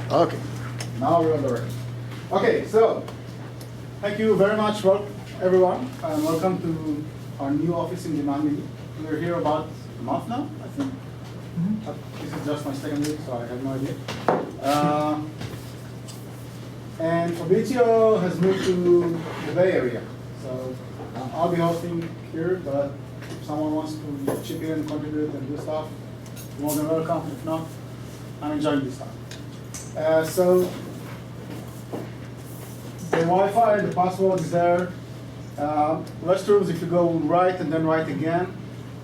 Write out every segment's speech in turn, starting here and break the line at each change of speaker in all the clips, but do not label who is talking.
Okay, now we're on the record. Okay, so thank you very much, everyone, and welcome to our new office in Dimani. We're here about a month now, I think. This is just my second week, so I have no idea. And Fabrizio has moved to the Bay Area, so I'll be hosting here, but if someone wants to chip in, contribute, and do stuff, you're more than welcome. If not, I'm enjoying this stuff. So the Wi-Fi and the password is there. Restrooms, if you go right and then right again,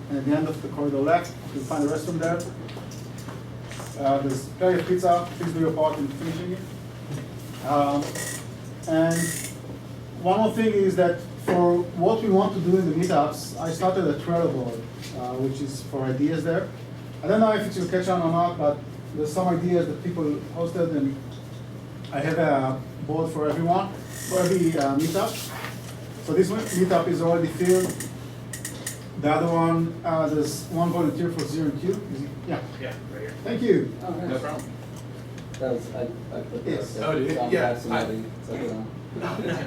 and at the end of the corridor left, you'll find a restroom there. There's plenty of pizza. Please do your part in finishing it. And one more thing is that for what we want to do in the meetups, I started a Trello board, which is for ideas there. I don't know if it's your catch on or not, but there's some ideas that people hosted, and I have a board for everyone, for every meetup. So this meetup is already filled. The other one, there's one volunteer for 0 and Q. Yeah.
Yeah, right here.
Thank you.
Oh, nice.
No problem.
That was, I put
Yes.
that.
Oh, did you?
Sounds
Yeah,
fascinating. So,
Nice.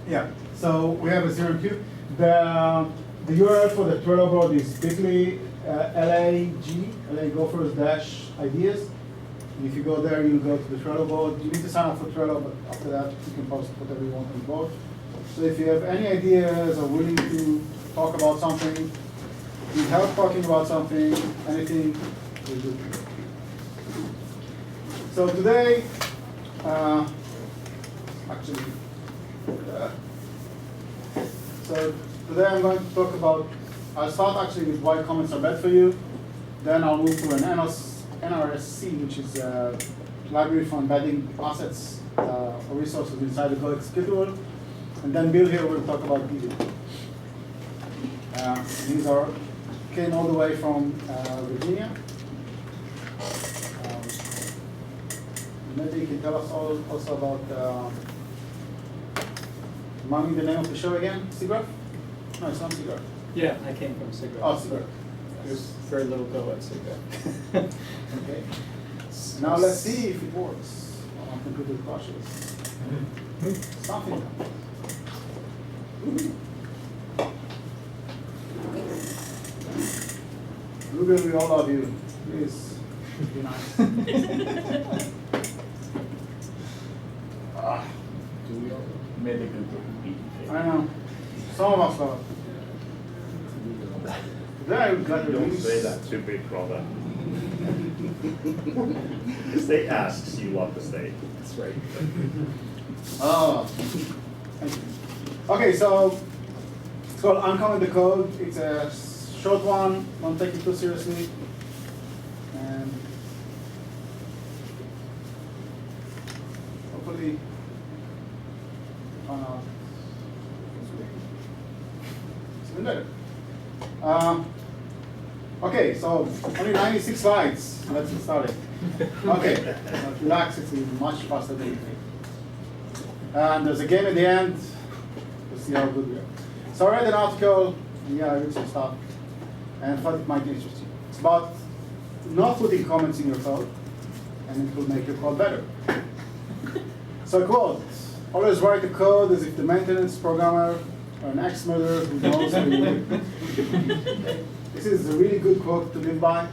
Yeah. So we have a 0 and Q. The URL for the Trello board is bit.ly LA Gophers -ideas. And if you go there, you'll go to the Trello board. You need to sign up for Trello, but after that, you can post whatever you want on the board. So if you have any ideas or willing to talk about something, need help talking about something, anything, we'll do. So today, today I'm going to talk about, I'll start actually with why comments are bad for you. Then I'll move to an NRSC, which is a library for embedding assets or resources inside the Go executable. And then Bill here will talk about DB. These came all the way from Virginia. Maybe you can tell us also about, remind me the name of the show again? SIGGRAPH? No, it's not SIGGRAPH.
Yeah, I came from SIGGRAPH.
Oh, SIGGRAPH.
There's very little Go at SIGGRAPH.
Okay. Now let's see if it works. I'm completely cautious. Something. Google, we all love you. Please, be nice.
Do we all? Maybe Google beat.
I know. Some of us love. Today I got the
Don't
release.
say that too big, brother. The state asks, you want the state.
That's right.
Oh. Thank you. Okay, so it's called Uncommon the Code. It's a short one. Don't take it too seriously. And hopefully, it's even better. Okay, so only 96 slides. Let's get started. Okay, relax. It's much faster than you think. And there's a game at the end. We'll see how good we are. So I read an article. Yeah, I read some stuff, and thought it might be interesting. It's about not putting comments in your code, and it will make your code better. So quote: always write the code as if the maintenance programmer or an ex-murderer who knows how you live. This is a really good quote to live by.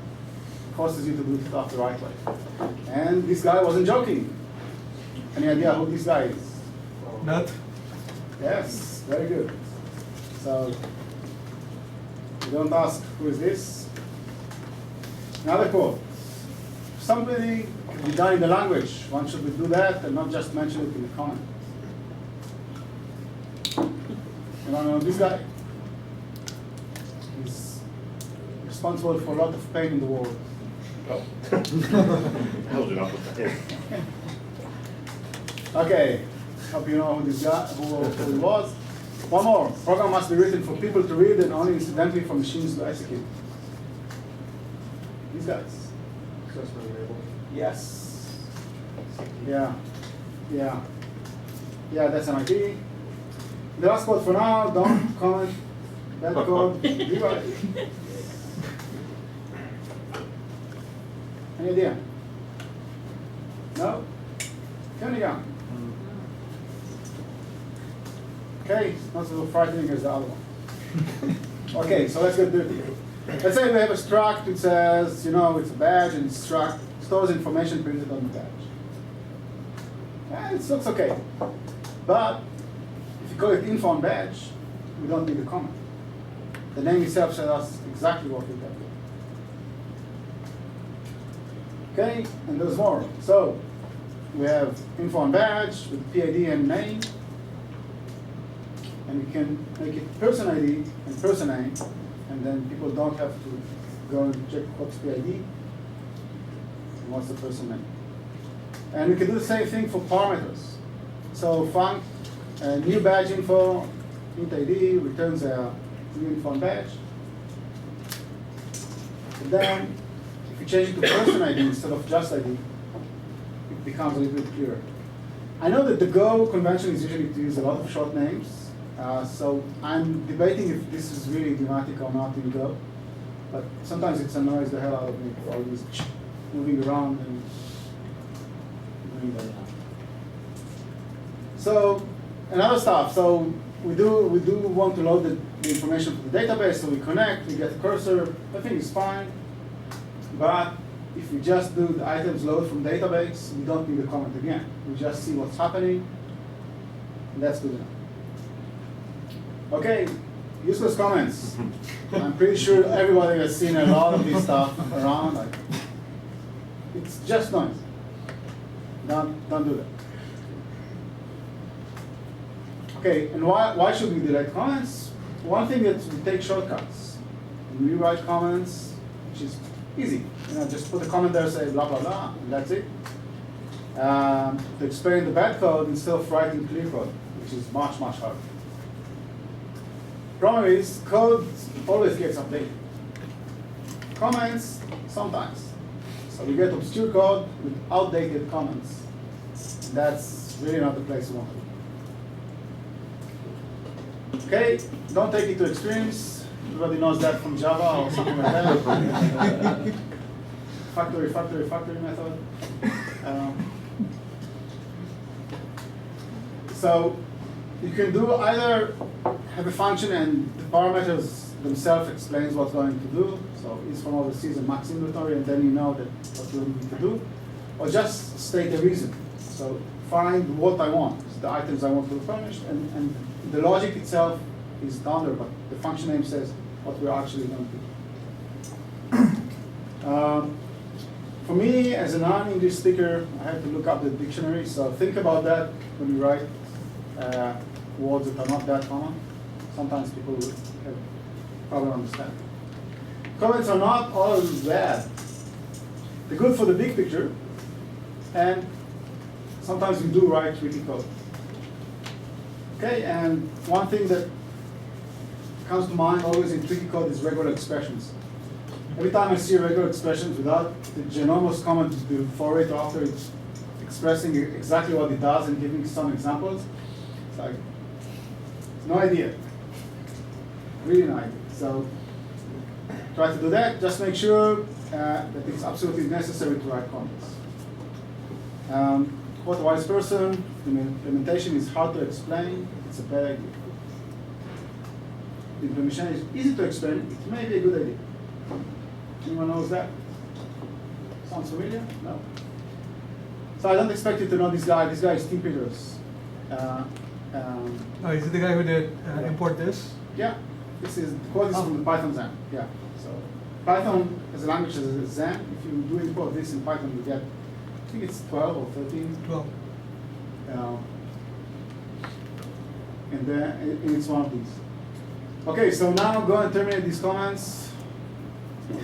Forces you to do stuff the right way. And this guy wasn't joking. Any idea who this guy is?
Not?
Yes, very good. So you don't ask who is this. Another quote. Somebody can be done in the language. One should do that and not just mention it in the comment. You want to know this guy? He's responsible for a lot of pain in the world.
Oh. Held it up with the head.
Okay, hope you know who this guy, who he was. One more. Program must be written for people to read and only incidentally for machines to execute. These guys. Yes. Yeah. Yeah. Yeah, that's an ID. The last quote for now, don't comment that code. Rewrite it. Any idea? No? Kunigan. Okay, not so frightening as the other one. Okay, so let's get dirty. Let's say we have a struct that says, you know, it's a badge and struct stores information printed on the badge. And it looks okay. But if you call it info on badge, we don't need a comment. The name itself tells us exactly what we got. Okay, and there's more. So we have info on badge with PID and name. And we can make it person ID and person name, and then people don't have to go and check what's PID and what's the person name. And we can do the same thing for parameters. So func new badge info int ID returns a new info on badge. And then if you change it to person ID instead of just ID, it becomes a little bit clearer. I know that the Go convention is usually to use a lot of short names. So I'm debating if this is really idiomatic or not in Go, but sometimes it annoys the hell out of me for always moving around and doing that. So another stuff. So we do want to load the information from the database. So we connect, we get a cursor. Everything is fine, but if we just do the items load from database, we don't need a comment again. We just see what's happening, and that's good enough. Okay, useless comments. I'm pretty sure everybody has seen a lot of this stuff around. Like, it's just noise. Don't do that. Okay, and why should we delete comments? One thing is we take shortcuts. We rewrite comments, which is easy. You know, just put a comment there, say blah blah blah, and that's it. To explain the bad code instead of writing clear code, which is much harder. Problem is, code always gets updated. Comments, sometimes. So we get obscure code with outdated comments. That's really not the place we want to be. Okay, don't take it to extremes. Everybody knows that from Java or something like that. Factory method. So you can do either have a function and the parameters themselves explains what's going to do. So each from all the C's and max inventory, and then you know that what you need to do. Or just state a reason. So find what I want, the items I want to furnish, and the logic itself is down there, but the function name says what we're actually going to do. For me, as a non-English speaker, I had to look up the dictionary, so think about that when you write words that are not that common. Sometimes people have problem understanding. Comments are not all bad. They're good for the big picture, and sometimes we do write tricky code. Okay, and one thing that comes to mind always in tricky code is regular expressions. Every time I see a regular expression without the ginormous comment before it or after it expressing exactly what it does and giving some examples, it's like, no idea. Really no idea. So try to do that. Just make sure that it's absolutely necessary to write comments. What a wise person, the implementation is hard to explain, it's a bad idea. The implementation is easy to explain, it may be a good idea. Anyone knows that? Sounds familiar? No? So I don't expect you to know this guy. This guy is Tim Peters.
Oh, is it the guy who did import this?
Yeah, this is the quote is from the Python Zen. Yeah, so Python as a language is a Zen. If you do import this in Python, you get, I think it's 12 or 13.
12.
And it's one of these. Okay, so now go and terminate these comments.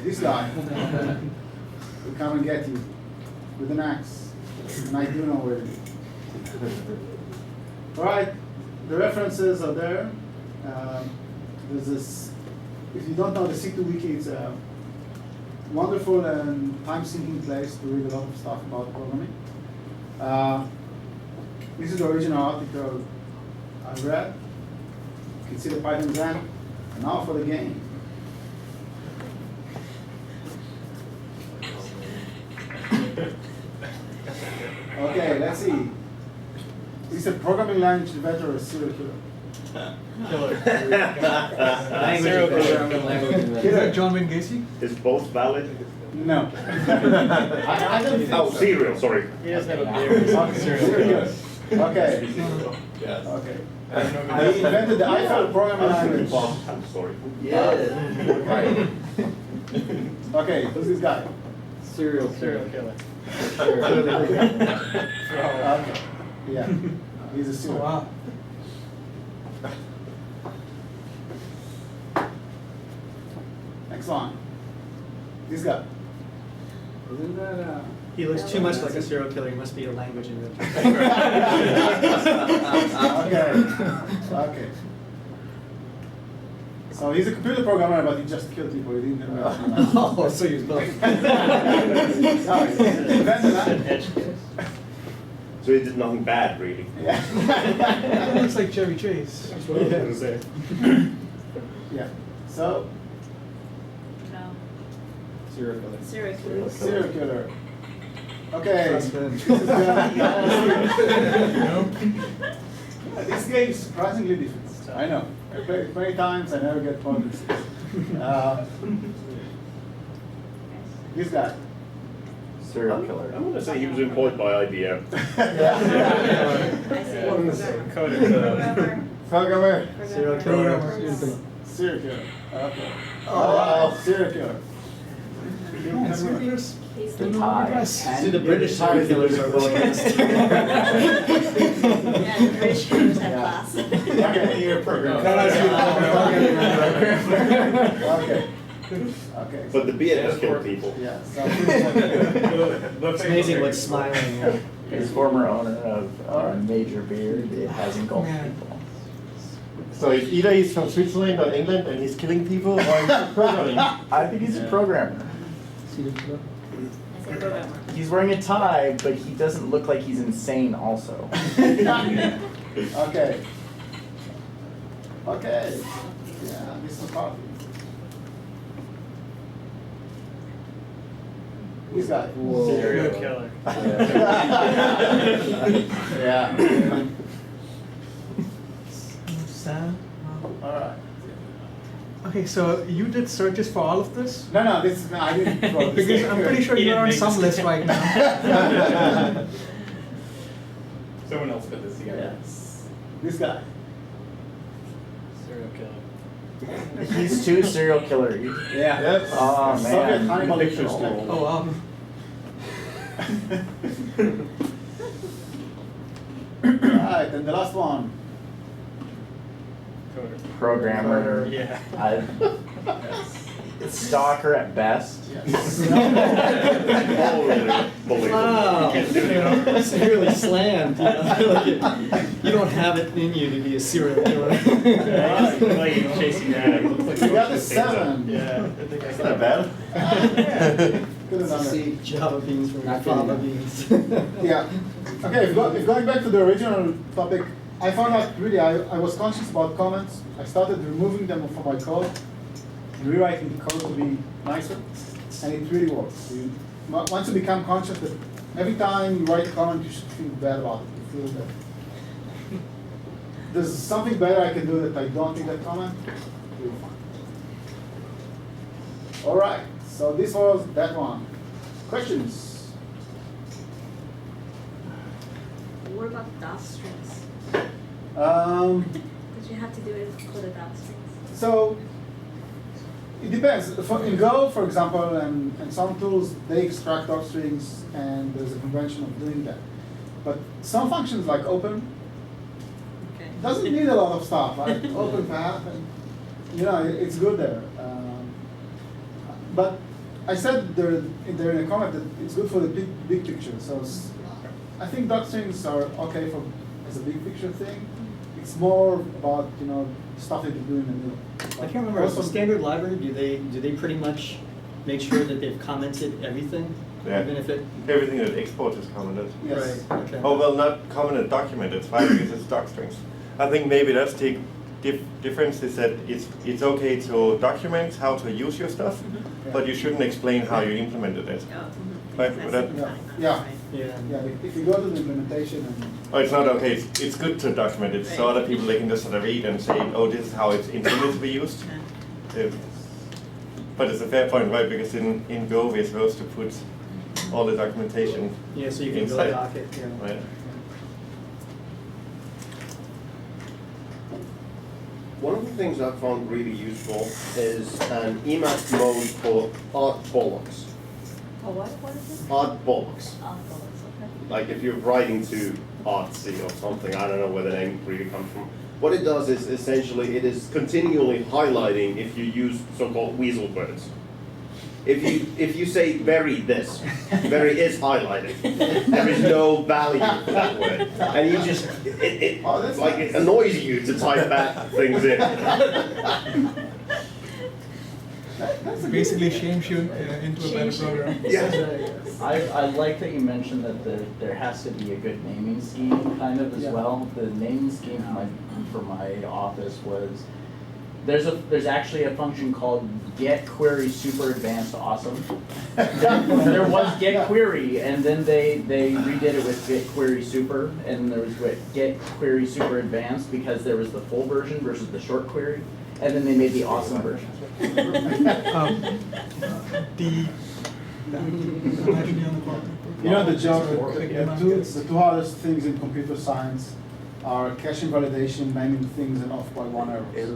This guy will come and get you with an axe, and I do know where it is. All right, the references are there. There's this. If you don't know the C2 Wiki, it's a wonderful and time-sinking place to read a lot of stuff about programming. This is the original article I read. You can see the Python Zen. And now for the game. see. Is a programming language inventor or a serial killer?
Killer.
Serial killer.
Is that John Wayne Gacy?
Is both valid?
No. I don't think
Oh,
so.
cereal, sorry.
He doesn't have a beard. He's
Okay,
serial
serial
killer.
Okay.
Yes.
Okay.
I don't know who
I
that is.
invented the iPhone programming language.
I'm sorry.
Yeah.
Okay, who's this guy?
Serial
Serial
killer.
killer.
Okay. Yeah. He's a
Oh,
serial.
wow.
Next one. This guy.
Isn't that
He looks too much like a serial killer. He must be a language inventor.
Okay. Okay. So he's a computer programmer, but he just killed people. He didn't invent
Oh, so you're both.
No, he invented that.
Edge case.
So he did nothing bad, really.
Yeah.
That looks like Chevy Chase.
That's what I was gonna say.
Yeah. So,
No.
Serial killer.
Serial killer.
serial killer. Okay.
Trust him.
This is this game is surprisingly difficult. I know. I play it many times. I never get points. This guy.
Serial killer.
I'm gonna say he was employed by IBM.
I see.
What is it?
Programmer.
Programmer.
Serial
Programmer.
killer.
Serial killer. Okay.
Oh.
Serial killer.
Yeah, serial killers.
He's
Don't
the-
know the best.
See, the British serial killers are well against.
Yeah, the British killers have
Yeah.
class.
Okay.
You're a programmer.
Okay. Okay.
But the beard has killed people.
Yeah. So,
It's amazing what's smiling.
He's former owner of
Alright.
Major Beard. It has engulfed
Yeah.
people.
So it's either he's from Switzerland or England and he's killing people, or he's programming.
I think he's a programmer.
I say programmer.
He's wearing a tie, but he doesn't look like he's insane also.
okay. Okay. Yeah, this is coffee. This guy.
Serial killer.
Yeah.
Sam?
All right.
Okay, so you did searches for all of this?
No, this no, I didn't. Draw this.
Because I'm pretty sure
He
you're
didn't
on
make
some
this
list right now.
Someone else put this together.
Yes. This guy.
Serial killer.
He's too serial killer.
Yeah.
Yes.
Oh
Soviet
man.
Hannibal
Picture
Lecter.
school.
Oh, wow.
Alright, and the last one.
Coder.
Programmer.
Yeah.
Stalker at best.
Yes.
Holy
Wow.
You can't do it.
That's really slammed. You don't have it in you to be a serial killer. Like chasing that.
You got the 7.
Yeah, I think I
That's
got
not bad.
Could have done it.
See,
Java beans from
Not
fava
good
beans.
Yeah. Okay, if going back to the original topic, I found out really I was conscious about comments. I started removing them from my code and rewriting the code to be nicer, and it really works. Once you become conscious that every time you write a comment, you should feel bad about it. You feel that there's something better I can do that I don't think that comment, you're fine. All right, so this was that one. Questions?
What about dot strings? Did you have to do it for the dot strings?
So it depends. In Go, for example, and some tools, they extract dot strings, and there's a convention of doing that. But some functions like open
Okay.
doesn't need a lot of stuff, like open path, and it's good there. But I said there in a comment that it's good for the big picture. So I think dot strings are okay for as a big picture thing. It's more about stuff that you do in the middle.
I can't remember, as a standard library, do they pretty much make sure that they've commented everything?
Yeah.
Even if it,
Everything that exports is commented.
Yes.
right, okay.
Oh, well, not commented, documented. It's fine because it's doc strings. I think maybe that's the difference is that it's okay to document how to use your stuff, but you shouldn't explain how you implemented it.
Oh,
Right,
because
that-
that's
Yeah.
Yeah.
Yeah, if you go to the implementation and
Oh, it's not okay. It's good to document it so other people they can just sort of read and say, oh, this is how it's intended to be used. But it's a fair point, right? Because in Go we're supposed to put all the documentation
Yeah, so you can go
inside.
dock it, yeah.
Right.
One of the things I've found really useful is an Emacs mode for art bollocks.
Oh, what is it?
Art bollocks.
Oh, bullets, okay.
Like if you're writing to artsy or something, I don't know where the name really comes from. What it does is essentially it is continually highlighting if you use so-called weasel words. If you say very this, very is highlighted. There is no value for that word. And you just it annoys you to type bad things in.
Basically shames you into a better program.
I like that you mentioned that there has to be a good naming scheme kind of as well. The naming scheme for my office was there's actually a function called get query super advanced awesome. There was get query and then they redid it with get query super and there was get query super advanced because there was the full version versus the short query and then they made the awesome version.
you know the joke, the two hardest things in computer science are caching validation, naming things, and off by 1 error.
Is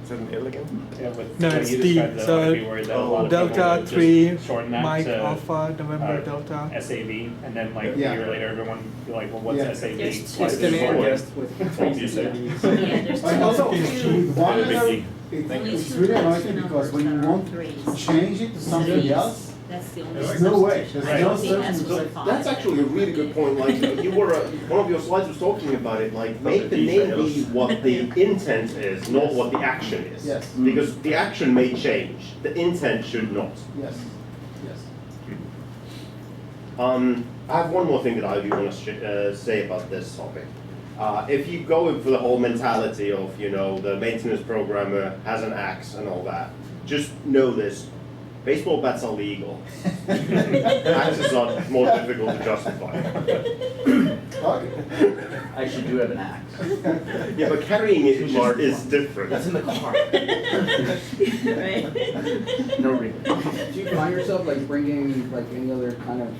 that an L again?
Yeah, with
No,
what
it's
you
D.
described, though,
So
I'd be worried that a lot of people
Delta
would
3,
just shorten that
Mike,
to
Alpha, November,
uh,
Delta.
SAV, and then like
Yeah.
a year later, everyone be like, well, what's
Yeah.
SAV?
There's
Why
It's
is
the
it
name
forward?
just with
Crazy.
Yeah, there's
And also,
two.
one
Big
error,
D.
it's really annoying because when you want to change it to something else,
That's the only.
there's no way. There's
I
no
don't think that's
certain.
what
That's actually a really good point. Like you were, one of your slides was talking about it. Like make the name be what the intent is, not what the action is.
Yes.
Because the action may change. The intent should not.
Yes. Yes.
I have one more thing that I do want to say about this topic. If you go in for the whole mentality of, you know, the maintenance programmer has an axe and all that, just know this. Baseball bats are legal. Axes are more difficult to justify.
I actually do have an axe.
Yeah, but carrying it is different.
That's in the car.
Right?
No reason.
Do you find yourself like bringing like any other kind of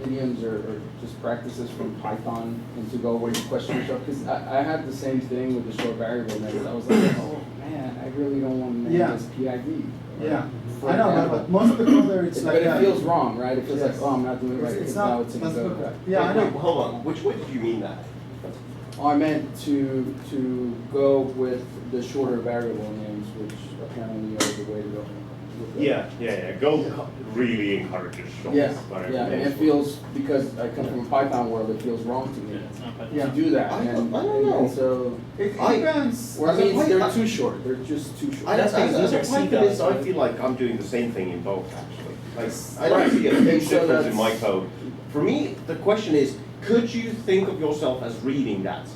idioms or just practices from Python into Go where you question yourself? Because I had the same thing with the short variable names. I was like, oh man, I really don't want to name
Yeah.
this PID.
Yeah.
For
I know,
example.
but most of the code there, it's
But
like
it
that.
feels wrong, right? It feels
Yes.
like, oh, I'm not doing it right.
It's
Because
not.
now it's in
That's
Go.
not yeah, I
Wait,
know.
hold on. Which way did you mean that?
Oh, I meant to go with the shorter variable names, which apparently are the way to go. with the-
Yeah. Go really encourages short.
Yeah,
whatever
yeah, and
names
it feels, because I come from a Python world, it feels wrong to me
Yeah.
to do that.
I
And
don't know.
and so,
It
I-
depends.
whereas
I mean,
they're
I-
too short, they're just too short.
I
That's because these are
as a
C
Pythonist,
guys,
I feel like I'm doing the same thing in both actually. Like I
Right.
don't see a
And
huge
so
difference in my
that's-
code. For me, the question is, could you think of yourself as reading that?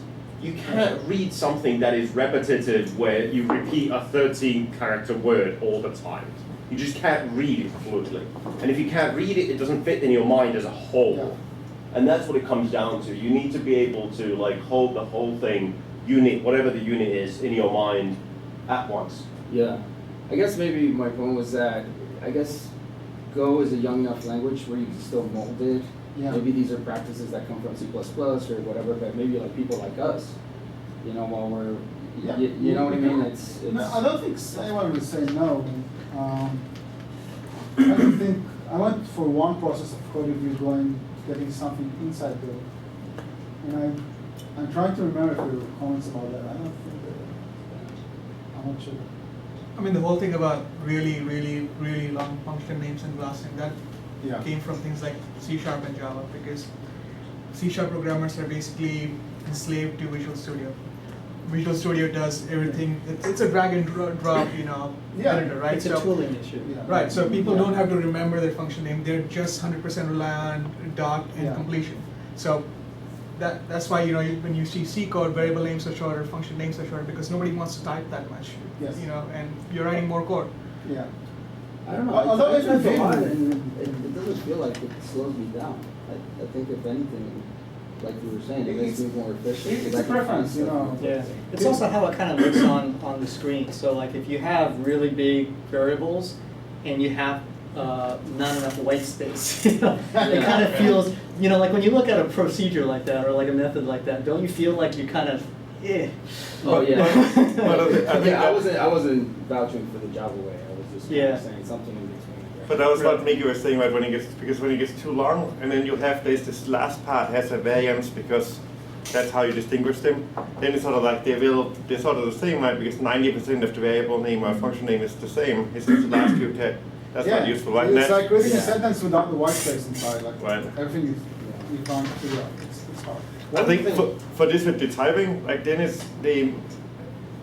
You can't read something that is repetitive where you repeat a 13-character word all the time. You just can't read it fluidly. And if you can't read it, it doesn't fit in your mind as a whole.
Yeah.
And that's what it comes down to. You need to be able to like hold the whole thing, unit, whatever the unit is, in your mind at once.
Yeah, I guess maybe my point was that, I guess Go is a young enough language where you can still mold it.
Yeah.
Maybe these are practices that come from C++ or whatever, but maybe like people like us, you know, while we're,
Yeah.
you know what I mean? It's
No, I don't think anyone would say no. I don't think I went for one process of code review, getting something inside Go, and I'm trying to remember if there were comments about that. I don't think there were. I'm not sure.
I mean, the whole thing about really, really, really long function names and blasting, that
Yeah.
came from things like C# and Java, because C# programmers are basically enslaved to Visual Studio. Visual Studio does everything. It's a drag and drop, you know,
Yeah.
editor, right?
It's a tooling issue.
Yeah.
Right, so people
Yeah.
don't have to remember their function name. They're just 100% rely on dot and
Yeah.
completion. So that's why, you know, when you see C code, variable names are shorter, function names are shorter, because nobody wants to type that much.
Yes.
You know, and you're writing more code.
Yeah.
I don't know,
Although
I
it's
type a lot
convenient.
and it doesn't feel like it slows me down. I think if anything, like you were saying, it makes me more efficient.
It's a preference, you know.
Yeah, it's also how it kind of looks on the screen. So like if you have really big variables and you have not enough white space, it kind of feels, like when you look at a procedure like that or like a method like that, don't you feel like you kind of,
Oh, yeah.
But I think
I wasn't vouching for the Java way, I was just kind of saying something in between.
But that was what Miki was saying, right? When it gets too long, and then you have this last part has a variance because that's how you distinguish them. Then it's sort of like they're sort of the same, right? Because 90% of the variable name or function name is the same. It's just the last few text. That's not useful, right?
It's like reading a sentence without the white space inside. Like
Right.
everything you can't figure out. It's hard.
I think for this with the typing, like Dennis,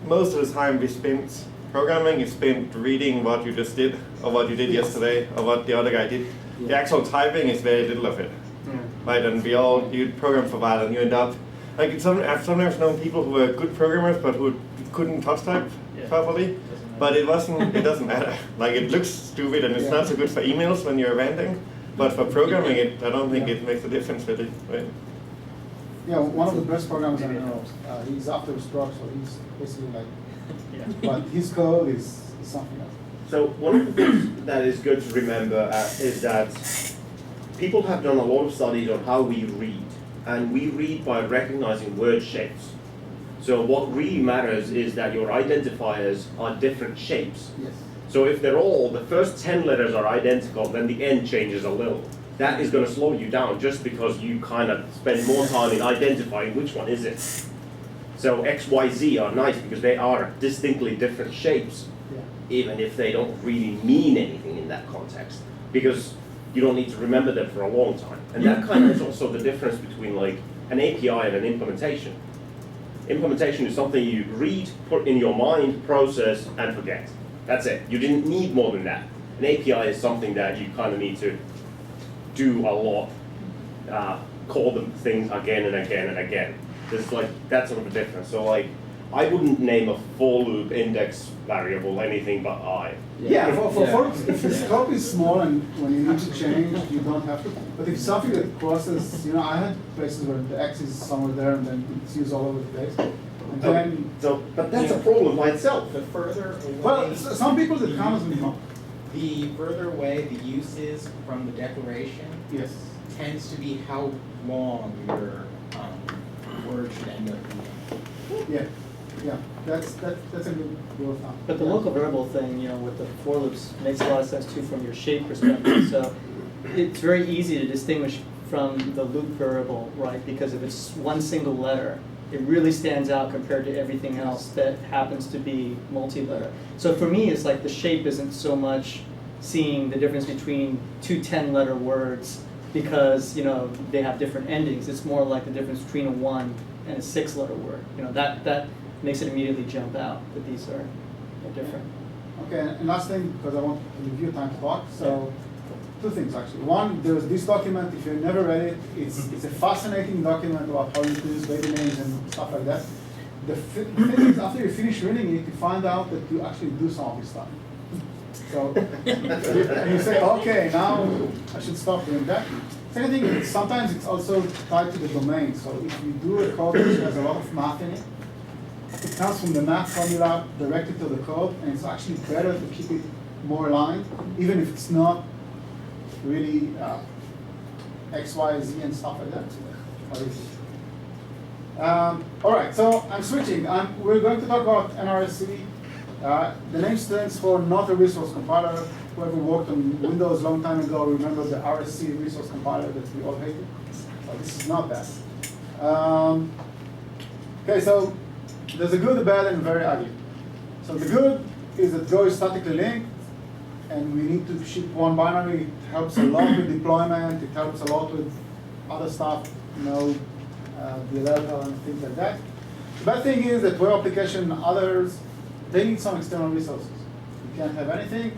most of the time we spent programming is spent reading what you just did, or what you did yesterday, or what the other guy did. The actual typing is very little of it, right? And you program for a while, and you end up like I've sometimes known people who were good programmers but who couldn't touch type properly. But it doesn't matter. Like it looks stupid, and it's not so good for emails when you're ranting. But for programming, I don't think it makes a difference really, right?
Yeah, one of the best programmers I know, he's after a stroke, so he's basically like, but his code is something else.
So one of the things that is good to remember is that people have done a lot of studies on how we read, and we read by recognizing word shapes. So what really matters is that your identifiers are different shapes.
Yes.
So if the first 10 letters are identical, then the end changes a little. That is going to slow you down just because you kind of spend more time in identifying which one is it. So X, Y, Z are nice because they are distinctly different shapes, even if they don't really mean anything in that context, because you don't need to remember them for a long time. And that kind of is also the difference between like an API and an implementation. Implementation is something you read, put in your mind, process, and forget. That's it. You didn't need more than that. An API is something that you kind of need to do a lot, call them things again and again and again. There's like, that's sort of a difference. So like, I wouldn't name a for loop index variable anything but I.
For if the scope is small and when you need to change, you don't have to. But if something that crosses, I had places where the X is somewhere there and then it's used all over the place. And then,
but that's a problem by itself.
The further away,
well, some people that come as
the further away the use is from the declaration, tends to be how long your word should end up being.
Yeah, that's a good rule of thumb.
But the local variable thing, with the for loops makes a lot of sense too from your shape perspective. So it's very easy to distinguish from the loop variable, right? Because if it's one single letter, it really stands out compared to everything else that happens to be multi-letter. So for me, it's like the shape isn't so much seeing the difference between two 10-letter words because they have different endings. It's more like the difference between a 1 and a 6-letter word. That makes it immediately jump out that these are different.
Okay, and last thing, because I want to review time to talk. So, two things actually. One, there's this document. If you've never read it, it's a fascinating document about how you use baby names and stuff like that. The thing is, after you finish reading it, you find out that you actually do some of this stuff. So, and you say, okay, now I should stop doing that. Second thing is, sometimes it's also tied to the domain. So if you do a code which has a lot of math in it, it comes from the math formula directly to the code, and it's actually better to keep it more aligned, even if it's not really X, Y, Z and stuff like that. All right, so I'm switching. We're going to talk about NRSC. The name stands for Not a Resource Compiler. Whoever worked on Windows a long time ago remember the RSC resource compiler that we all hated. So this is not that. Okay, so there's a good, a bad, and very ugly. So the good is that Go is statically linked, and we need to ship one binary. It helps a lot with deployment. It helps a lot with other stuff, the level and things like that. The bad thing is that web application and others, they need some external resources. You can't have anything.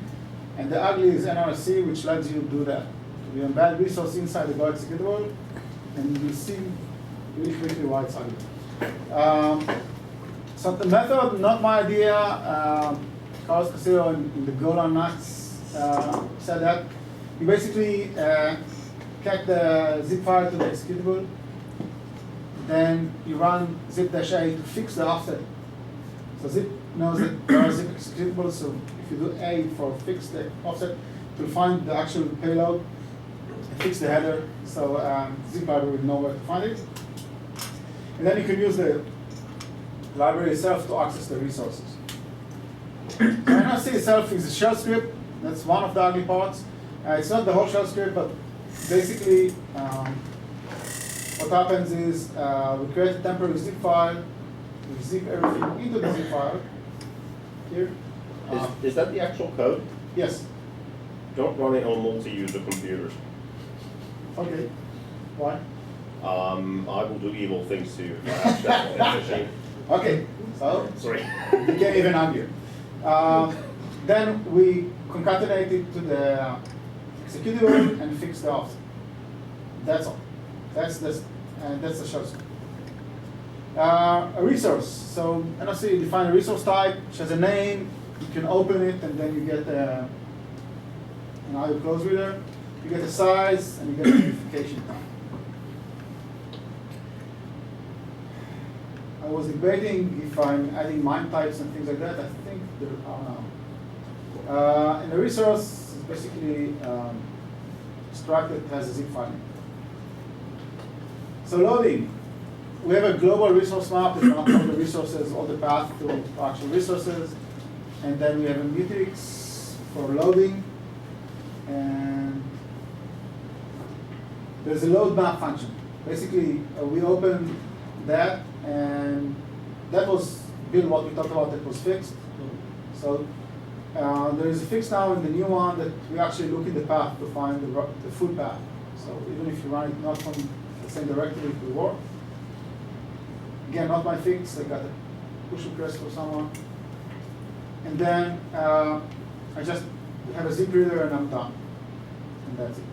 And the ugly is NRSC, which lets you do that. We embed resource inside the Go executable, and you'll see really quickly why it's ugly. So the method, not my idea. Carlos Castillo in the Golan Nuts said that you basically get the zip file to the executable, then you run zip-a to fix the offset. So zip knows that there are zip executables, so if you do A for fix the offset, it will find the actual payload and fix the header, so zip library will know where to find it. And then you can use the library itself to access the resources. NRC itself is a shell script. That's one of the ugly parts. It's not the whole shell script, but basically what happens is we create a temporary zip file, we zip everything into the zip file here.
Is that the actual code?
Yes.
Don't run it on multi-user computers.
Okay. Why?
I will do evil things to you. Machine.
Okay. So
Sorry.
you can't even argue. Then we concatenate it to the executable and fix the offset. That's all. That's the shell script. A resource. So NRC you define a resource type, which has a name. You can open it, and then you get an IO close reader. You get a size, and you get a verification time. I was debating if I'm adding MIME types and things like that. I think there are now. And a resource is basically a struct that has a zip file. So loading. We have a global resource map that maps all the resources, all the path to actual resources. And then we have a mutex for loading. And there's a load map function. Basically, we open that, and that was built what we talked about that was fixed. So there is a fix now in the new one that we actually look in the path to find the full path. So even if you run it not from the same directory, it will work. Again, not my fix, I got a push request for someone. And then I just have a zip reader and I'm done. And that's it.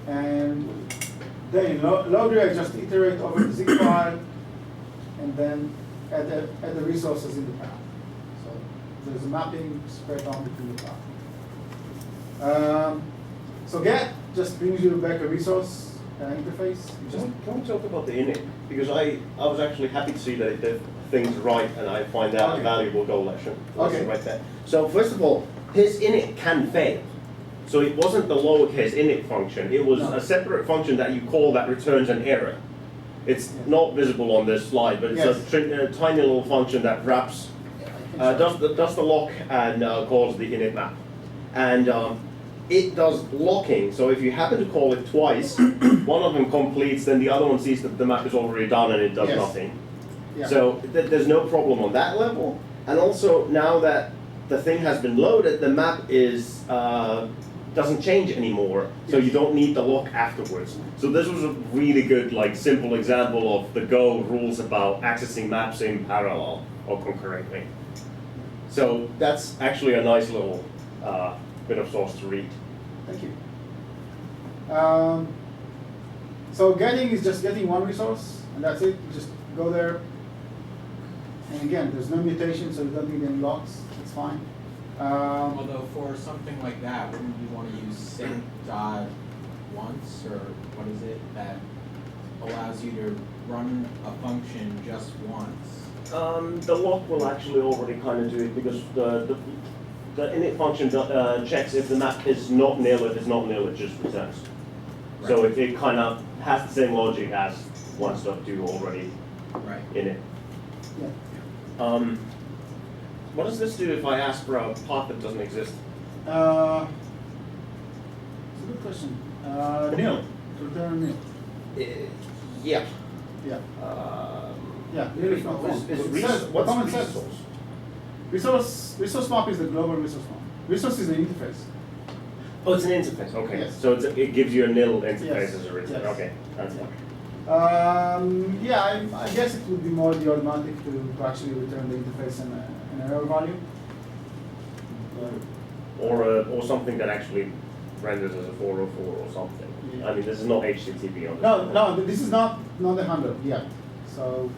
And then in loader, I just iterate over the zip file and then add the resources in the path. So there's a mapping spread on between the path. So get just brings you back a resource interface.
Can we talk about the init? Because I was actually happy to see that it did things right, and I find that a valuable goal lesson.
Okay.
Right there. So first of all, his init can fail. So it wasn't the lowercase init function. It was a separate function that you call that returns an error. It's not visible on this slide, but it's a tiny little function that wraps, does the lock and calls the init map. And it does locking, so if you happen to call it twice, one of them completes, then the other one sees that the map is already done and it does nothing.
Yeah.
So there's no problem on that level. And also, now that the thing has been loaded, the map is doesn't change anymore, so you don't need the lock afterwards. So this was a really good, simple example of the Go rules about accessing maps in parallel or concurrently. So that's actually a nice little bit of source to read.
Thank you. So getting is just getting one resource, and that's it. You just go there. And again, there's no mutation, so you don't need any locks. It's fine.
Although for something like that, wouldn't you want to use sync dot once, or what is it, that allows you to run a function just once?
The lock will actually already kind of do it, because the init function checks if the map is not nil. If it's not nil, it just returns. Right. So it kind of has the same logic as 1.2 already in it.
Yeah.
What does this do if I ask for a path that doesn't exist?
It's a good question. Nil. Return nil.
Yeah.
Yeah.
Yeah.
Nil is not wrong.
What's
common
resource?
Sense. Resource map is the global resource map. Resource is the interface.
Oh, it's an interface. Okay.
Yes.
So it gives you a nil interface as a return.
Yes.
Okay, that's fine.
Yeah, I guess it would be more the automatic to actually return the interface and an error value.
Or something that actually renders as a 404 or something.
Yeah.
I mean, this is not HTTP on this.
No, this is not the handle yet. So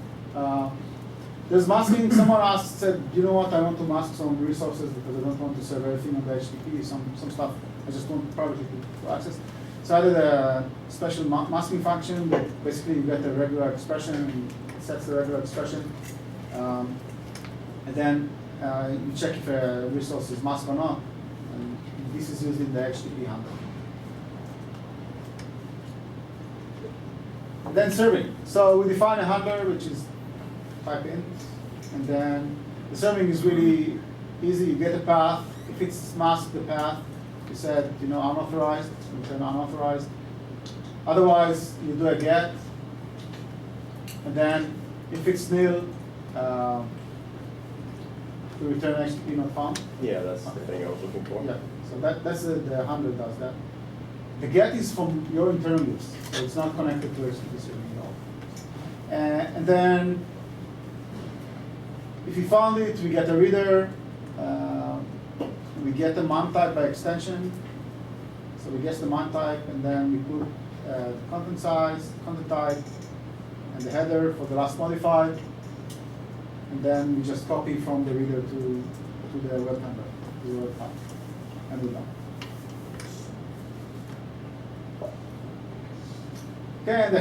There's masking. Someone asked, said, you know what? I want to mask some resources because I don't want to serve everything on the HTTP. Some stuff I just want privately to access. So I did a special masking function that basically you get a regular expression and it sets the regular expression, and then you check if a resource is masked or not. And this is used in the HTTP handler. And then serving. So we define a handler, which is type in, and then the serving is really easy. You get a path. If it's masked the path, you said, you know, unauthorized, you return unauthorized. Otherwise, you do a get, and then if it's nil, you return HTTP not found.
Yeah, that's the thing I was looking for.
Yeah, so that's the handler does that. The get is from your internal list, so it's not connected to HTTP serving at all. And then, if you found it, we get a reader. We get the MAN type by extension. So we guess the MAN type, and then we put the content size, content type, and the header for the last modified. And then we just copy from the reader to the web handler, to the web file, and we're done. Okay, and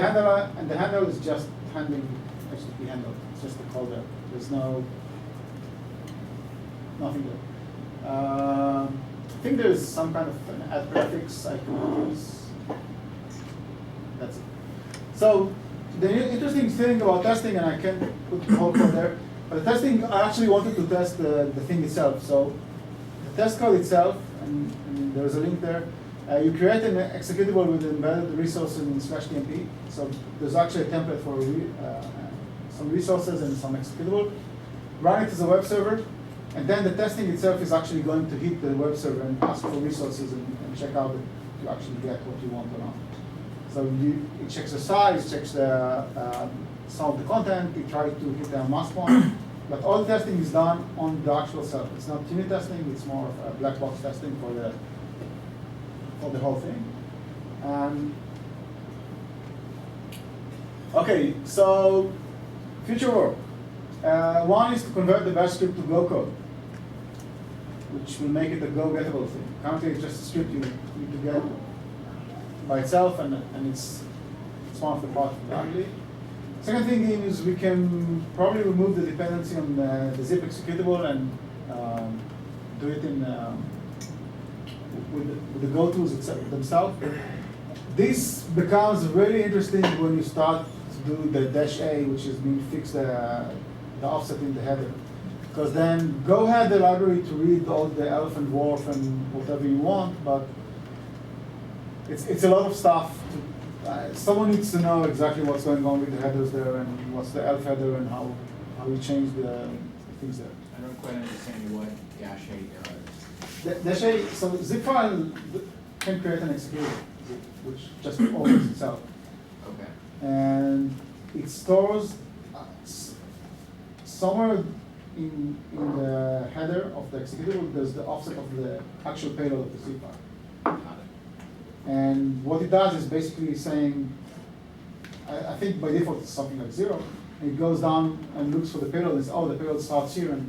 the handle is just handling HTTP handle. It's just a call there. There's nothing there. I think there's some kind of an add prefix I can use. That's it. So the interesting thing about testing, and I can put the whole code there, but the testing, I actually wanted to test the thing itself. So the test code itself, and there's a link there. You create an executable with embedded resources in /tmp. So there's actually a template for some resources and some executable. Run it as a web server, and then the testing itself is actually going to hit the web server and ask for resources and check out if you actually get what you want or not. So it checks the size, checks the some of the content, it tries to hit the mask point, but all the testing is done on the actual server. It's not unit testing, it's more of a black box testing for the whole thing. Okay, so future work. One is to convert the bash script to Go code, which will make it a Go gettable thing. Currently, it's just a script you need to get by itself, and it's one of the parts of the library. Second thing is we can probably remove the dependency on the zip executable and do it in with the Go tools themselves. This becomes really interesting when you start to do the -a, which is mean fix the offset in the header. Because then Go had the library to read all the elf and dwarf and whatever you want, but it's a lot of stuff. Someone needs to know exactly what's going on with the headers there and what's the elf header and how we change the things there.
I don't quite understand what -a does.
-a, so zip file can create an executable, which just opens itself.
Okay.
And it stores somewhere in the header of the executable, there's the offset of the actual payload of the zip file.
Got it.
And what it does is basically saying, I think by default it's something like 0. And it goes down and looks for the payload and says, oh, the payload starts here, and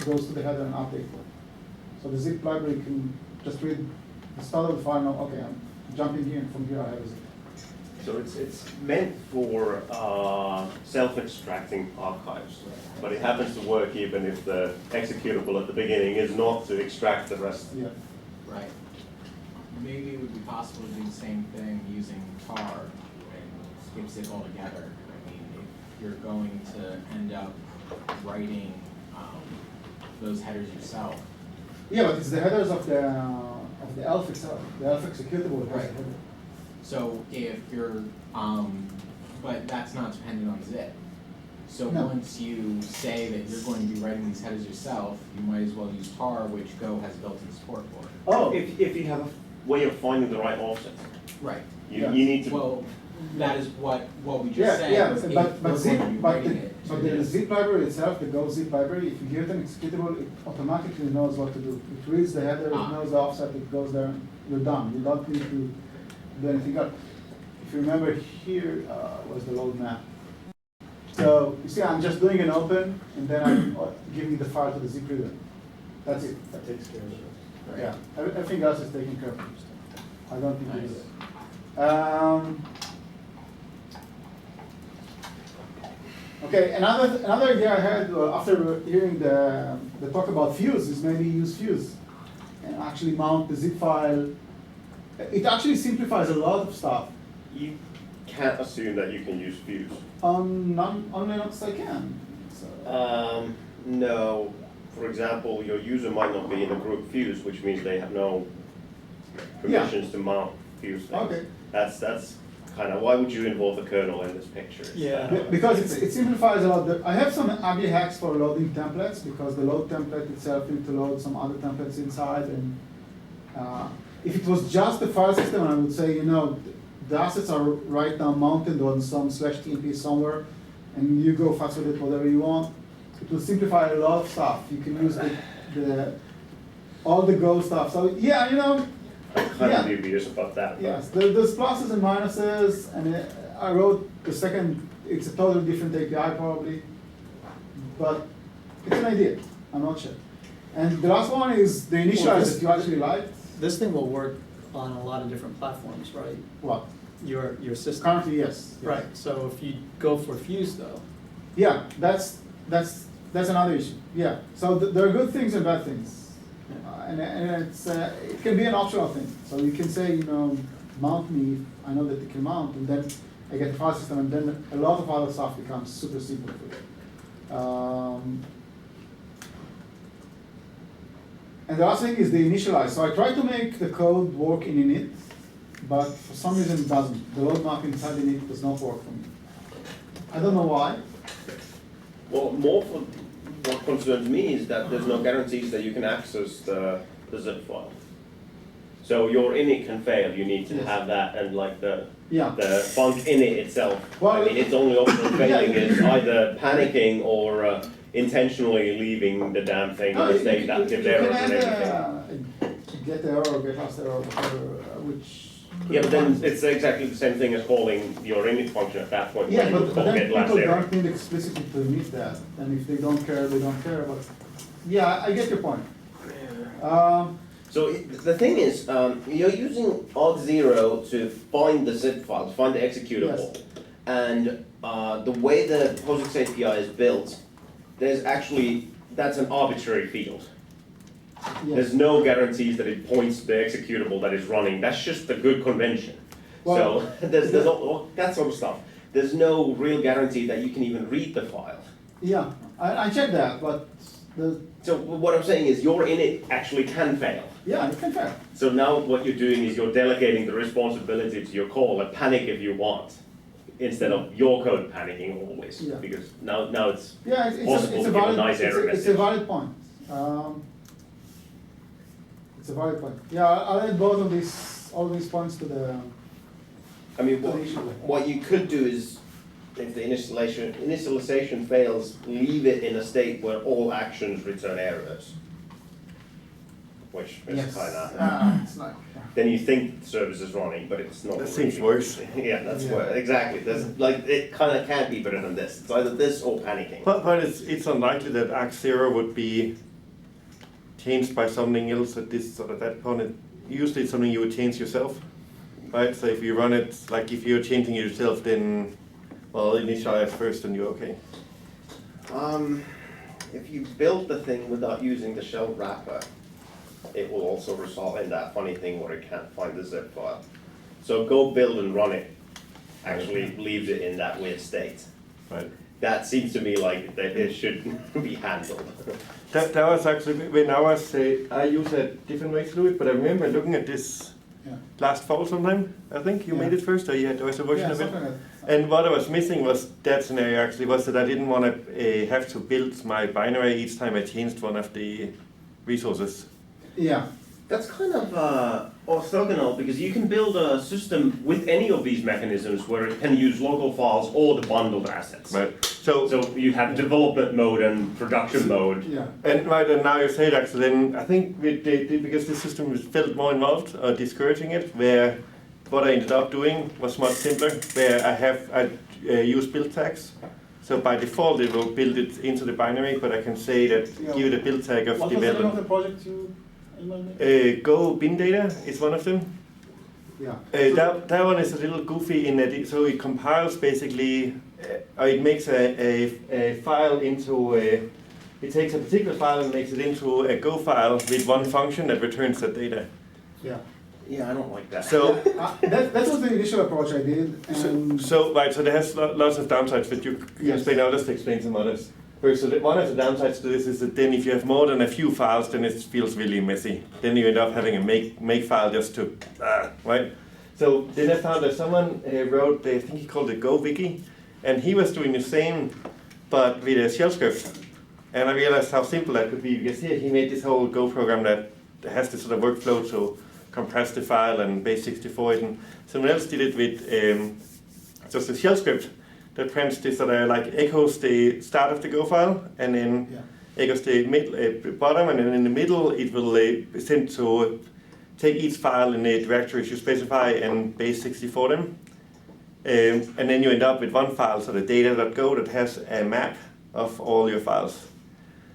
goes to the header and update it. So the zip library can just read the start of the file, now, okay, I'm jumping here, and from here I have a zip.
So it's meant for self-extracting archives, but it happens to work even if the executable at the beginning is not to extract the rest.
Yeah.
Right. Maybe it would be possible to do the same thing using tar and skip zip altogether. I mean, if you're going to end up writing those headers yourself.
Yeah, but it's the headers of the elf itself. The elf executable has
Right.
a header.
So if you're, but that's not dependent on zip. So
No.
once you say that you're going to be writing these headers yourself, you might as well use tar, which Go has built-in support for.
Oh,
If you have a way of finding the right offset,
Right.
you need to.
Well, that is what we just said.
yeah,
if
but
we're
zip,
going to be
but
writing
the,
it
but
to
the
this.
zip library itself, the Go zip library, if you give it an executable, it automatically knows what to do. It reads the header, it knows the offset, it goes there, you're done. You don't need to do anything else. If you remember here was the load map. So you see, I'm just doing an open, and then I'm giving the file to the zip reader. That's it.
That takes care of it.
Yeah, everything else is taken care of. I don't think
Nice.
it is. Okay, another idea I had after hearing the talk about Fuse is maybe use Fuse and actually mount the zip file. It actually simplifies a lot of stuff.
You can't assume that you can use Fuse.
On Linux I can. So.
No. For example, your user might not be in a group Fuse, which means they have no permissions to mount Fuse things.
Okay.
That's kind of, why would you involve the kernel in this picture? It's
Yeah.
kind of-
Because it simplifies a lot. I have some ABI hacks for loading templates because the load template itself needs to load some other templates inside. And if it was just the file system, I would say, the assets are right now mounted on some /tmp somewhere, and you go fast with it, whatever you want. It will simplify a lot of stuff. You can use all the Go stuff. So yeah,
I'm kind
yeah.
of dubious about that. but-
Yes, there's pluses and minuses, and I wrote the second, it's a totally different API probably, but it's an idea, I'm not sure. And the last one is the initialize that you actually liked.
This thing will work on a lot of different platforms, right?
What?
Your system.
Currently, yes.
Right, so if you go for Fuse though,
Yeah, that's another issue, yeah. So there are good things and bad things. And it can be an optional thing. So you can say, mount me, I know that it can mount, and then I get the file system, and then a lot of other stuff becomes super simple for you. And the last thing is the initialize. So I try to make the code work in init, but for some reason it doesn't. The load map inside init does not work for me. I don't know why.
Well, more for what concerns me is that there's no guarantees that you can access the zip file. So your init can fail. You need to
Yes.
have that, and like the
Yeah.
func init itself.
Well,
I mean, its only option of failing
yeah.
is either panicking or intentionally leaving the damn thing in a state that gives errors and everything.
Get error or get lost error, which.
Yeah, but then it's exactly the same thing as calling your init function at that point.
Yeah,
when you
but
call
then
get last
people
error.
don't need explicitly to admit that, and if they don't care, they don't care, but, yeah, I get your point.
So the thing is, you're using auth0 to find the zip file, to find the executable.
Yes.
And the way the POSIX API is built, that's an arbitrary field.
Yes.
There's no guarantees that it points to the executable that is running. That's just a good convention.
Well,
So there's all that sort of stuff. There's no real guarantee that you can even read the file.
Yeah, I checked that, but
So what I'm saying is your init actually can fail.
yeah, it can fail.
So now what you're doing is you're delegating the responsibility to your call, and panic if you want, instead of your code panicking always.
Yeah.
Because now it's
Yeah,
possible
it's
to
a
give a
valid,
nice error
it's a
message.
valid point. It's a valid point. Yeah, I'll add both of all these points to the.
I mean,
to the issue.
what you could do is, if the initialization fails, leave it in a state where all actions return errors. Which is
Yes.
kind of,
It's not.
then you think the service is running, but it's not.
That seems
really.
worse.
Yeah, that's
Yeah.
worse, exactly. It kind of can't be better than this. It's either this or panicking.
But it's unlikely that Act0 would be changed by something else at this or at that point. Usually it's something you would change yourself, right? So if you run it, like if you're changing it yourself, then, well, initialize first and you're okay.
If you build the thing without using the shell wrapper, it will also result in that funny thing where it can't find the zip file. So go build and run it actually leaves it in that weird state.
Right.
That seems to me like that it should be handled.
That was actually when I was I used a different way to do it, but I remember looking at this last fall sometime. I think you made it first, or there was a version of it.
Something like that.
And what I was missing was that scenario actually was that I didn't want to have to build my binary each time I changed one of the resources.
Yeah.
That's kind of orthogonal because you can build a system with any of these mechanisms where it can use local files or the bundled assets.
Right. So
you have development mode and production mode.
Yeah.
and right, and now you say it actually, then I think because the system was felt more involved, discouraging it, where what I ended up doing was much simpler, where I use build tags. So by default, it will build it into the binary, but I can say that give it a build tag of
what was the name of
development.
the project you emailed me?
Go bin data is one of them.
Yeah.
That one is a little goofy in that so it compiles basically, or it makes a file into it takes a particular file and makes it into a Go file with one function that returns that data.
Yeah.
Yeah, I don't like that.
So
that was the initial approach I did. And
so there has lots of downsides, but you can explain. I'll just explain some others. First, so one of the downsides to this is that then if you have more than a few files, then it feels really messy. Then you end up having a make file just to, right? So then I found that someone wrote, I think he called it Go Wiki, and he was doing the same, but with a shell script. And I realized how simple that could be, because here he made this whole Go program that has this sort of workflow to compress the file and base64 it, and someone else did it with just a shell script that prints this sort of like echoes the start of the Go file, and then echoes the bottom, and then in the middle it will send to take each file in the directories you specify and base64 them. And then you end up with one file, so the data.go, that has a map of all your files.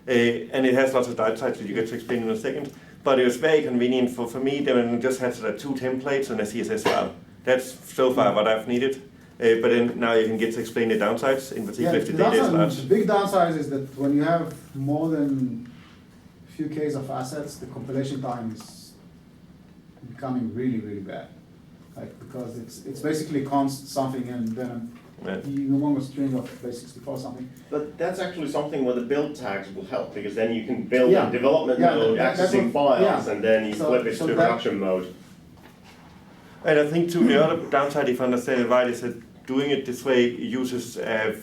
And it has lots of downsides that you get to explain in a second. But it was very convenient for me. Then just had sort of 2 templates and a CSS file. That's so far what I've needed. But then now you can get to explain the downsides, in particular if the data is large.
The big downside is that when you have more than a few Ks of assets, the compilation time is becoming really, really bad. Like, because it's basically const something and then you want a string of base64 or something.
But that's actually something where the build tags will help, because then you can build in development mode, accessing files, and then you flip it to production mode.
And I think too, the other downside, if I understand it right, is that doing it this way uses a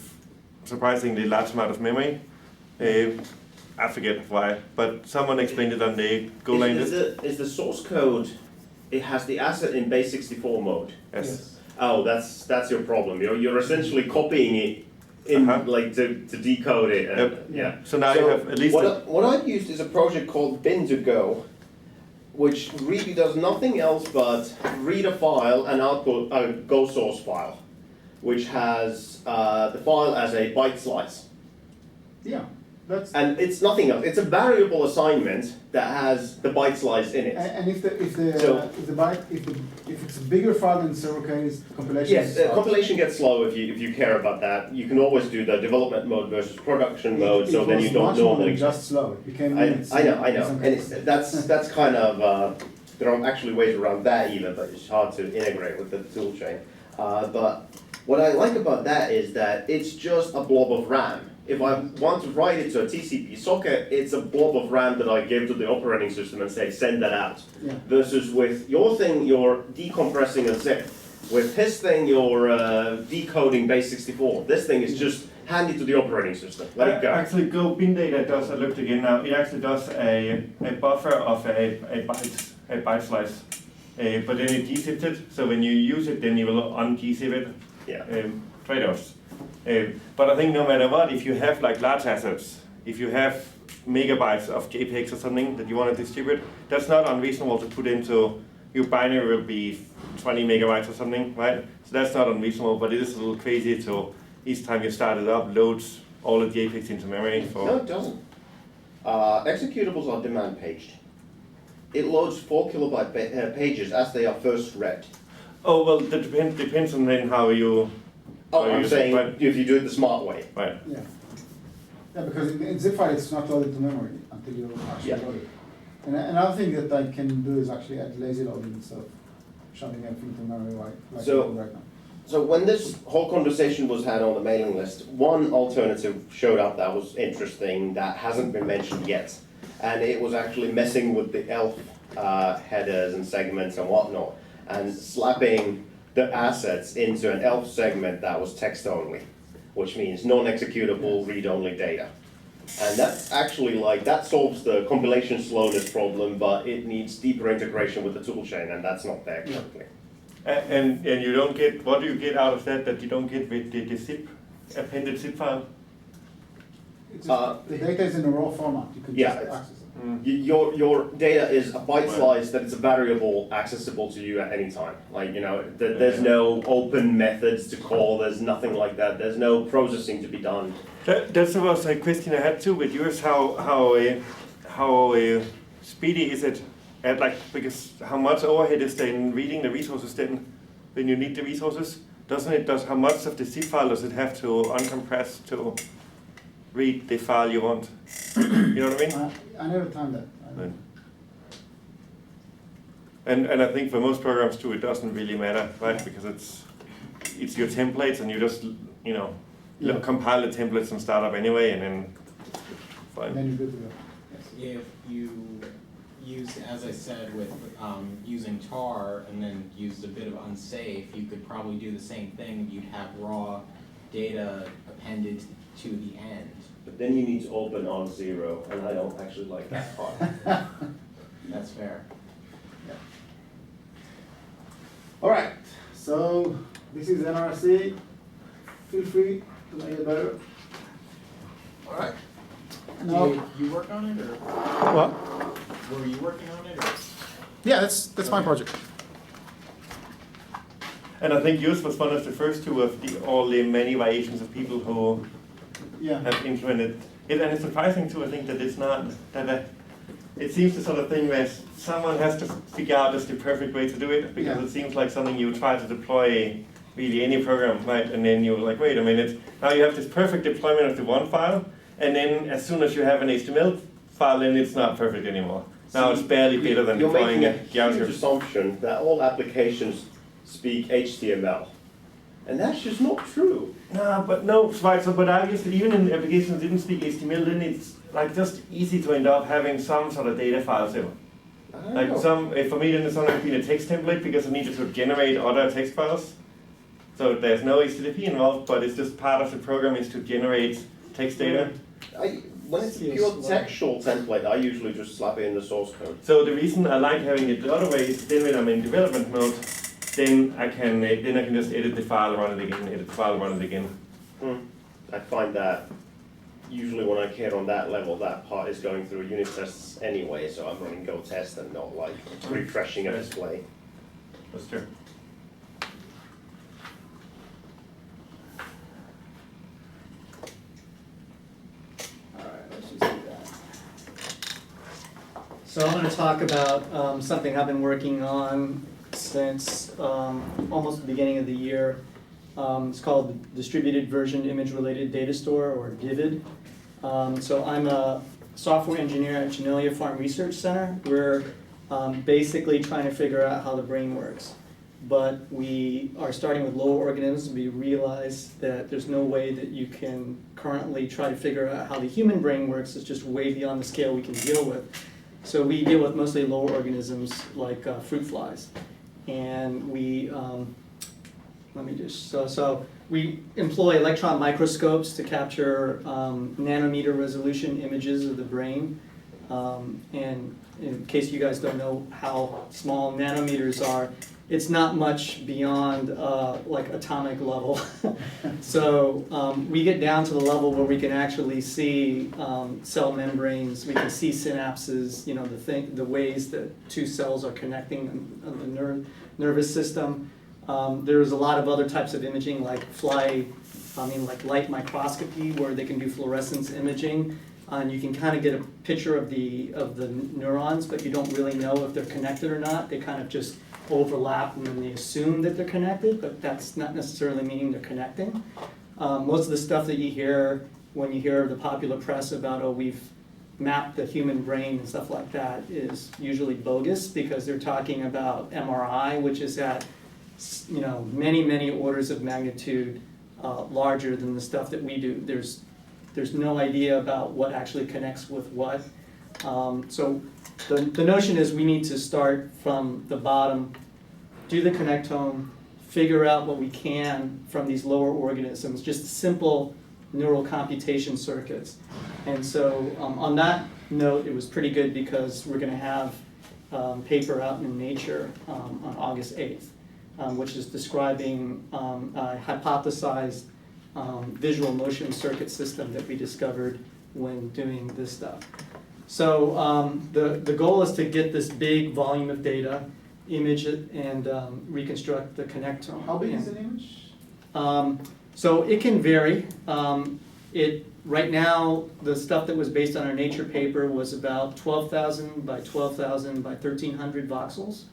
surprisingly large amount of memory. I forget why, but someone explained it on the Golang list.
Is the source code, it has the asset in base64 mode?
Yes.
Oh, that's your problem. You're essentially copying it in like to decode it. And, yeah.
So now you have at least.
What I've used is a project called bin2go, which really does nothing else but read a file and output a Go source file, which has the file as a byte slice.
Yeah.
And it's nothing else. It's a variable assignment that has the byte slice in it.
And if it's a bigger file than 0Ks, compilation.
Yes, compilation gets slow if you care about that. You can always do the development mode versus production mode, so then you don't normally.
Just slow. It became
I know, and that's kind of there are actually ways around that even, but it's hard to integrate with the toolchain. But what I like about that is that it's just a blob of RAM. If I want to write it to a TCP socket, it's a blob of RAM that I give to the operating system and say, send that out.
Yeah.
Versus with your thing, you're decompressing a zip. With his thing, you're decoding base64. This thing is just hand it to the operating system. Let it go.
Actually, Go bin data does, I looked again now, it actually does a buffer of a byte slice. But then it gzips it, so when you use it, then you will un-gzip it.
Yeah.
Trade-offs. But I think no matter what, if you have like large assets, if you have megabytes of JPEGs or something that you want to distribute, that's not unreasonable to put into your binary will be 20 megabytes or something, right? So that's not unreasonable, but it is a little crazy to each time you start it up, loads all the JPEGs into memory.
No, it doesn't. Executables are demand paged. It loads 4 kilobyte pages as they are first read.
Oh, well, that depends on then how you.
I'm saying if you do it the smart way.
Right.
Yeah. Yeah, because in zip file it's not loaded to memory until you actually load it. And another thing that I can do is actually add lazy loading instead of shoving everything to memory like I do right now.
So when this whole conversation was had on the mailing list, one alternative showed up that was interesting that hasn't been mentioned yet. And it was actually messing with the ELF headers and segments and whatnot, and slapping the assets into an ELF segment that was text only, which means non-executable read-only data. And that's actually that solves the compilation slowness problem, but it needs deeper integration with the toolchain, and that's not there currently.
And you don't get, what do you get out of that you don't get with the zip, appended zip file?
It's just, the data is in a raw format, you can just access it.
Your data is a byte slice that is a variable accessible to you at any time. Like, you know, there's no open methods to call, there's nothing like that, there's no processing to be done.
That was a question I had too with yours. How speedy is it? Because how much overhead is there in reading the resources then when you need the resources? How much of the zip file does it have to uncompress to read the file you want? You know what I mean?
I never timed that.
Right. And I think for most programs too, it doesn't really matter, right? Because it's your templates, and you just compile the templates and start up anyway, and then fine.
Then you're good to go.
If you use, as I said, with using tar and then used a bit of unsafe, you could probably do the same thing. You'd have raw data appended to the end.
But then you need to open on 0, and I don't actually like that part.
That's fair.
All right, so this is NRC. Feel free to make it better. All right. Now,
Did you work on it, or
what?
were you working on it, or?
Yeah, that's my project.
And I think yours was one of the first two of all the many variations of people who have implemented it. And it's surprising too, I think, that it's not, it seems the sort of thing where someone has to figure out just the perfect way to do it, because it seems like something you try to deploy really any program, right? And then you're like, wait a minute, now you have this perfect deployment of the one file, and then as soon as you have an HTML file, then it's not perfect anymore. Now it's barely better than deploying a JavaScript.
You're making a huge assumption that all applications speak HTML. And that's just not true.
No, right, but obviously even in applications that didn't speak HTML, then it's like just easy to end up having some sort of data file too. Like for me then it's something been a text template, because I needed to generate other text files. So there's no HTTP involved, but it's just part of the program is to generate text data.
When it's a pure textual template, I usually just slap it in the source code.
So the reason I like having it the other way is then when I'm in development mode, then I can just edit the file, run it again, edit the file, run it again.
I find that usually when I care on that level, that part is going through unit tests anyway, so I'm running go test and not like refreshing a display.
That's true.
So I'm going to talk about something I've been working on since almost the beginning of the year. It's called the Distributed Version Image Related Data Store, or DIVID. So I'm a software engineer at Genelia Farm Research Center. We're basically trying to figure out how the brain works. But we are starting with lower organisms. We realize that there's no way that you can currently try to figure out how the human brain works. It's just way beyond the scale we can deal with. So we deal with mostly lower organisms like fruit flies. And we, so we employ electron microscopes to capture nanometer resolution images of the brain. And in case you guys don't know how small nanometers are, it's not much beyond like atomic level. So we get down to the level where we can actually see cell membranes, we can see synapses, you know, the ways that two cells are connecting on the nervous system. There's a lot of other types of imaging like light microscopy, where they can do fluorescence imaging. And you can kind of get a picture of the neurons, but you don't really know if they're connected or not. They kind of just overlap, and then they assume that they're connected, but that's not necessarily meaning they're connecting. Most of the stuff that you hear when you hear the popular press about, oh, we've mapped the human brain and stuff like that, is usually bogus, because they're talking about MRI, which is at many orders of magnitude larger than the stuff that we do. There's no idea about what actually connects with what. So the notion is we need to start from the bottom, do the connectome, figure out what we can from these lower organisms, just simple neural computation circuits. And so on that note, it was pretty good, because we're going to have a paper out in Nature on August 8th, which is describing a hypothesized visual motion circuit system that we discovered when doing this stuff. So the goal is to get this big volume of data, image it, and reconstruct the connectome.
How big is an image?
So it can vary. Right now, the stuff that was based on our Nature paper was about 12,000 by 12,000 by 1,300 voxels.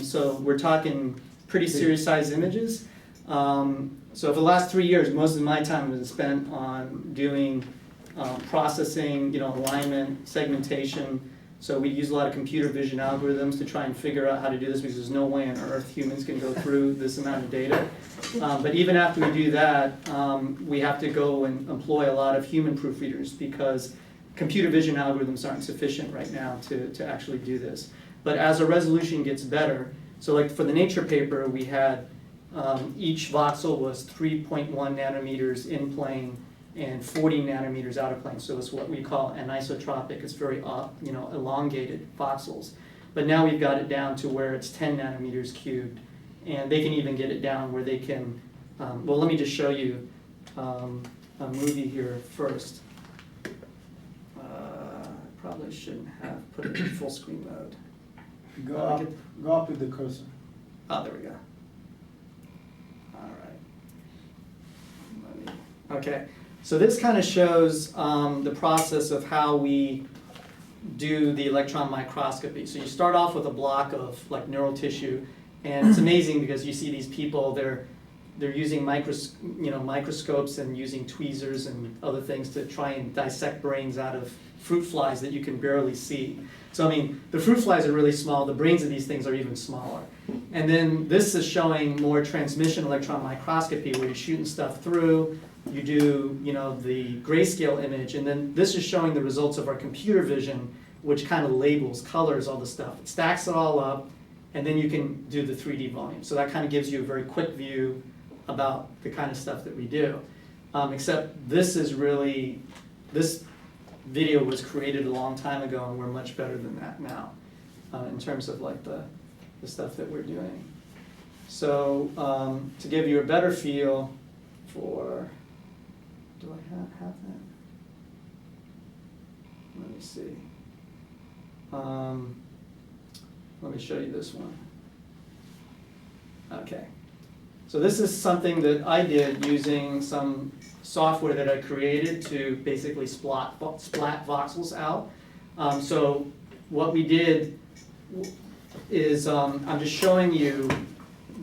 So we're talking pretty serious sized images. So for the last 3 years, most of my time was spent on doing processing, alignment, segmentation. So we use a lot of computer vision algorithms to try and figure out how to do this, because there's no way on earth humans can go through this amount of data. But even after we do that, we have to go and employ a lot of human proofreaders, because computer vision algorithms aren't sufficient right now to actually do this. But as our resolution gets better, so like for the Nature paper, we had each voxel was 3.1 nanometers in plane and 40 nanometers out of plane. So it's what we call anisotropic. It's very elongated voxels. But now we've got it down to where it's 10 nanometers cubed. And they can even get it down where they can, well, let me just show you a movie here first. Probably shouldn't have put it in full screen mode.
Go up with the cursor.
Oh, there we go. All right. Okay, so this kind of shows the process of how we do the electron microscopy. So you start off with a block of like neural tissue, and it's amazing because you see these people, they're using microscopes and using tweezers and other things to try and dissect brains out of fruit flies that you can barely see. So I mean, the fruit flies are really small, the brains of these things are even smaller. And then this is showing more transmission electron microscopy, where you're shooting stuff through, you do the grayscale image, and then this is showing the results of our computer vision, which kind of labels, colors all the stuff. It stacks it all up, and then you can do the 3D volume. So that kind of gives you a very quick view about the kind of stuff that we do. Except this video was created a long time ago, and we're much better than that now in terms of like the stuff that we're doing. So to give you a better feel for, do I have that? Let me see. Let me show you this one. Okay. So this is something that I did using some software that I created to basically splat voxels out. So what we did is, I'm just showing you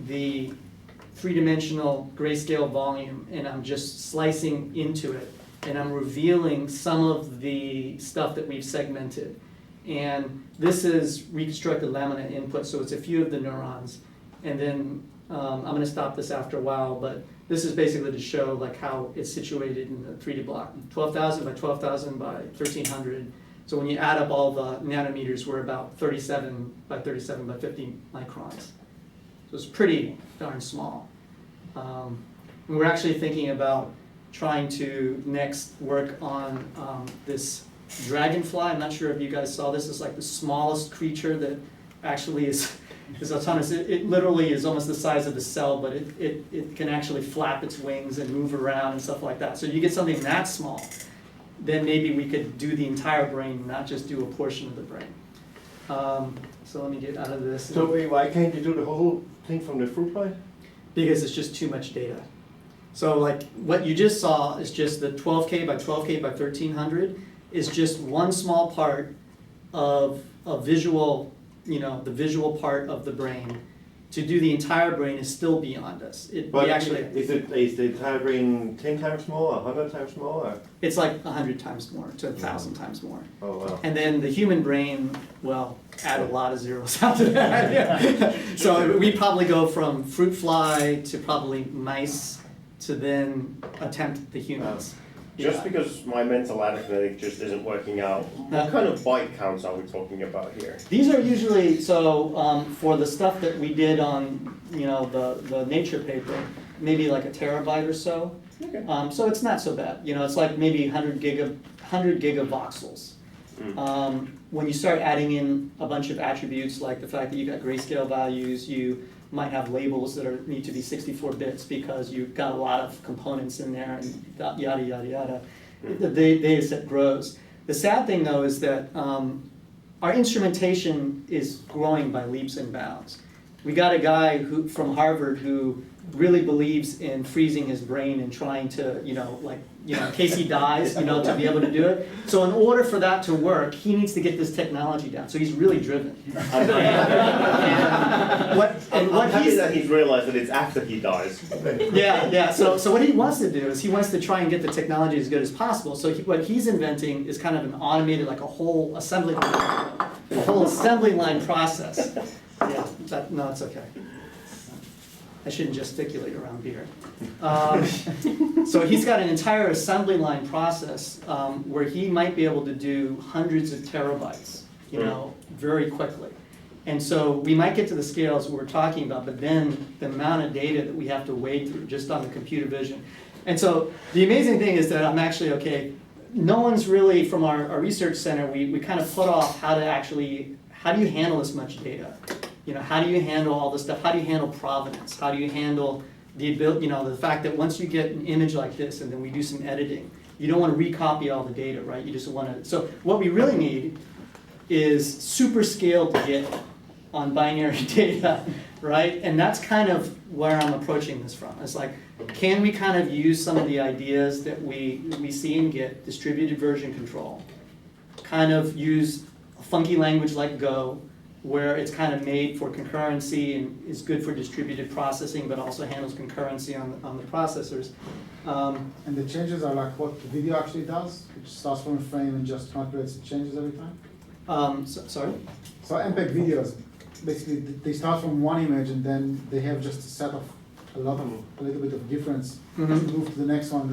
the three-dimensional grayscale volume, and I'm just slicing into it, and I'm revealing some of the stuff that we've segmented. And this is reconstructed lamina input, so it's a few of the neurons. And then I'm going to stop this after a while, but this is basically to show like how it's situated in the 3D block. 12,000 by 12,000 by 1,300. So when you add up all the nanometers, we're about 37 by 37 by 50 microns. So it's pretty darn small. And we're actually thinking about trying to next work on this dragonfly. I'm not sure if you guys saw this. It's like the smallest creature that actually is autonomous. It literally is almost the size of a cell, but it can actually flap its wings and move around and stuff like that. So you get something that small, then maybe we could do the entire brain, not just do a portion of the brain. So let me get out of this.
So why can't you do the whole thing from the fruit fly?
Because it's just too much data. So like what you just saw is just the 12K by 12K by 1,300 is just one small part of a visual, the visual part of the brain. To do the entire brain is still beyond us. Is
the entire brain 10 times more, 100 times more? Or?
It's like 100 times more to 1,000 times more.
Oh, wow.
And then the human brain, well, add a lot of zeros after that. Yeah. So we probably go from fruit fly to probably mice to then attempt the humans.
Just because my mental arithmetic just isn't working out, what kind of byte counts are we talking about here?
These are usually, for the stuff that we did on, the Nature paper, maybe like a terabyte or so.
Okay.
So it's not so bad. It's like maybe 100 gigavoxels. When you start adding in a bunch of attributes, like the fact that you got grayscale values, you might have labels that need to be 64 bits because you've got a lot of components in there and yada, yada, yada. The data set grows. The sad thing though is that our instrumentation is growing by leaps and bounds. We got a guy from Harvard who really believes in freezing his brain and trying to, in case he dies, to be able to do it. So in order for that to work, he needs to get this technology down. So he's really driven.
I'm happy that he's realized that it's after he dies.
Yeah. So what he wants to do is he wants to try and get the technology as good as possible. So what he's inventing is kind of an automated, like a whole assembly line process. Yeah, no, it's okay. I shouldn't gesticulate around beer. So he's got an entire assembly line process where he might be able to do hundreds of terabytes, very quickly. And so we might get to the scales we're talking about, but then the amount of data that we have to wade through just on the computer vision. And so the amazing thing is that I'm actually, no one's really, from our research center, we kind of put off how do you handle this much data? How do you handle all this stuff? How do you handle provenance? How do you handle the ability, the fact that once you get an image like this and then we do some editing, you don't want to recopy all the data, right? You just want to, so what we really need is super scaled data on binary data, right? And that's kind of where I'm approaching this from. It's like, can we kind of use some of the ideas that we see in Git, distributed version control, kind of use a funky language like Go, where it's kind of made for concurrency and is good for distributed processing, but also handles concurrency on the processors.
And the changes are like what the video actually does, which starts from a frame and just calculates the changes every time?
Sorry?
So MPEG videos, basically they start from one image and then they have just a set of a little bit of difference.
Mm-hmm.
Move to the next one.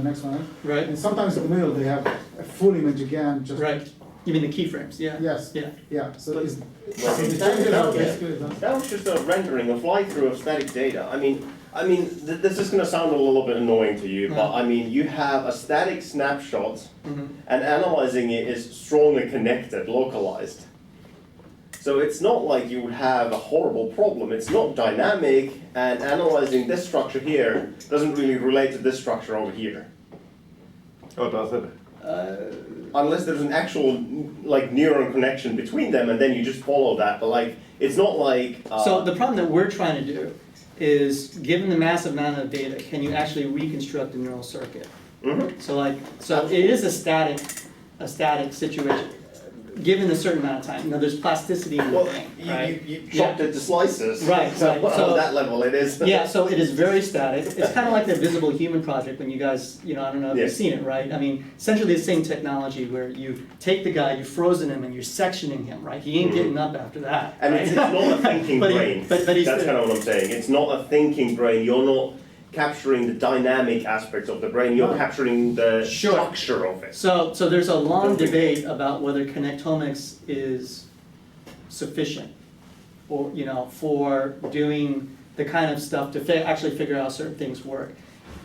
Right.
And sometimes in the middle they have a full image again. Just
right. You mean the keyframes? Yeah.
Yes.
Yeah.
Yeah. So
But-
the
Well,
changes
that-
are
that-
basically done.
That was just a rendering, a fly-through of static data. I mean, this is going to sound a little bit annoying to you, but you have a static snapshot,
Mm-hmm.
and analyzing it is strongly connected, localized. So it's not like you would have a horrible problem. It's not dynamic, and analyzing this structure here doesn't really relate to this structure over here.
Oh, does it?
Unless there's an actual neuron connection between them, and then you just follow that. But it's not like.
So the problem that we're trying to do is, given the massive amount of data, can you actually reconstruct a neural circuit?
Mm-hmm.
So it is a static situation, given a certain amount of time. Now there's plasticity in the
Well,
thing, right?
you chopped it to slices.
Right,
So
right.
on
So-
that level, it is.
Yeah, so it is very static. It's kind of like the Visible Human project when you guys, I don't know if
Yeah.
you've seen it, right? I mean, essentially the same technology where you take the guy, you've frozen him, and you're sectioning him, right? He ain't getting up after that.
And
right?
it's not a thinking
But he-
brain.
but he's
That's
the-
kind of what I'm saying. It's not a thinking brain. You're not capturing the dynamic aspects of the brain. You're capturing the
Sure.
structure of it.
So there's a long debate about whether connectomics is sufficient, or for doing the kind of stuff to actually figure out certain things work,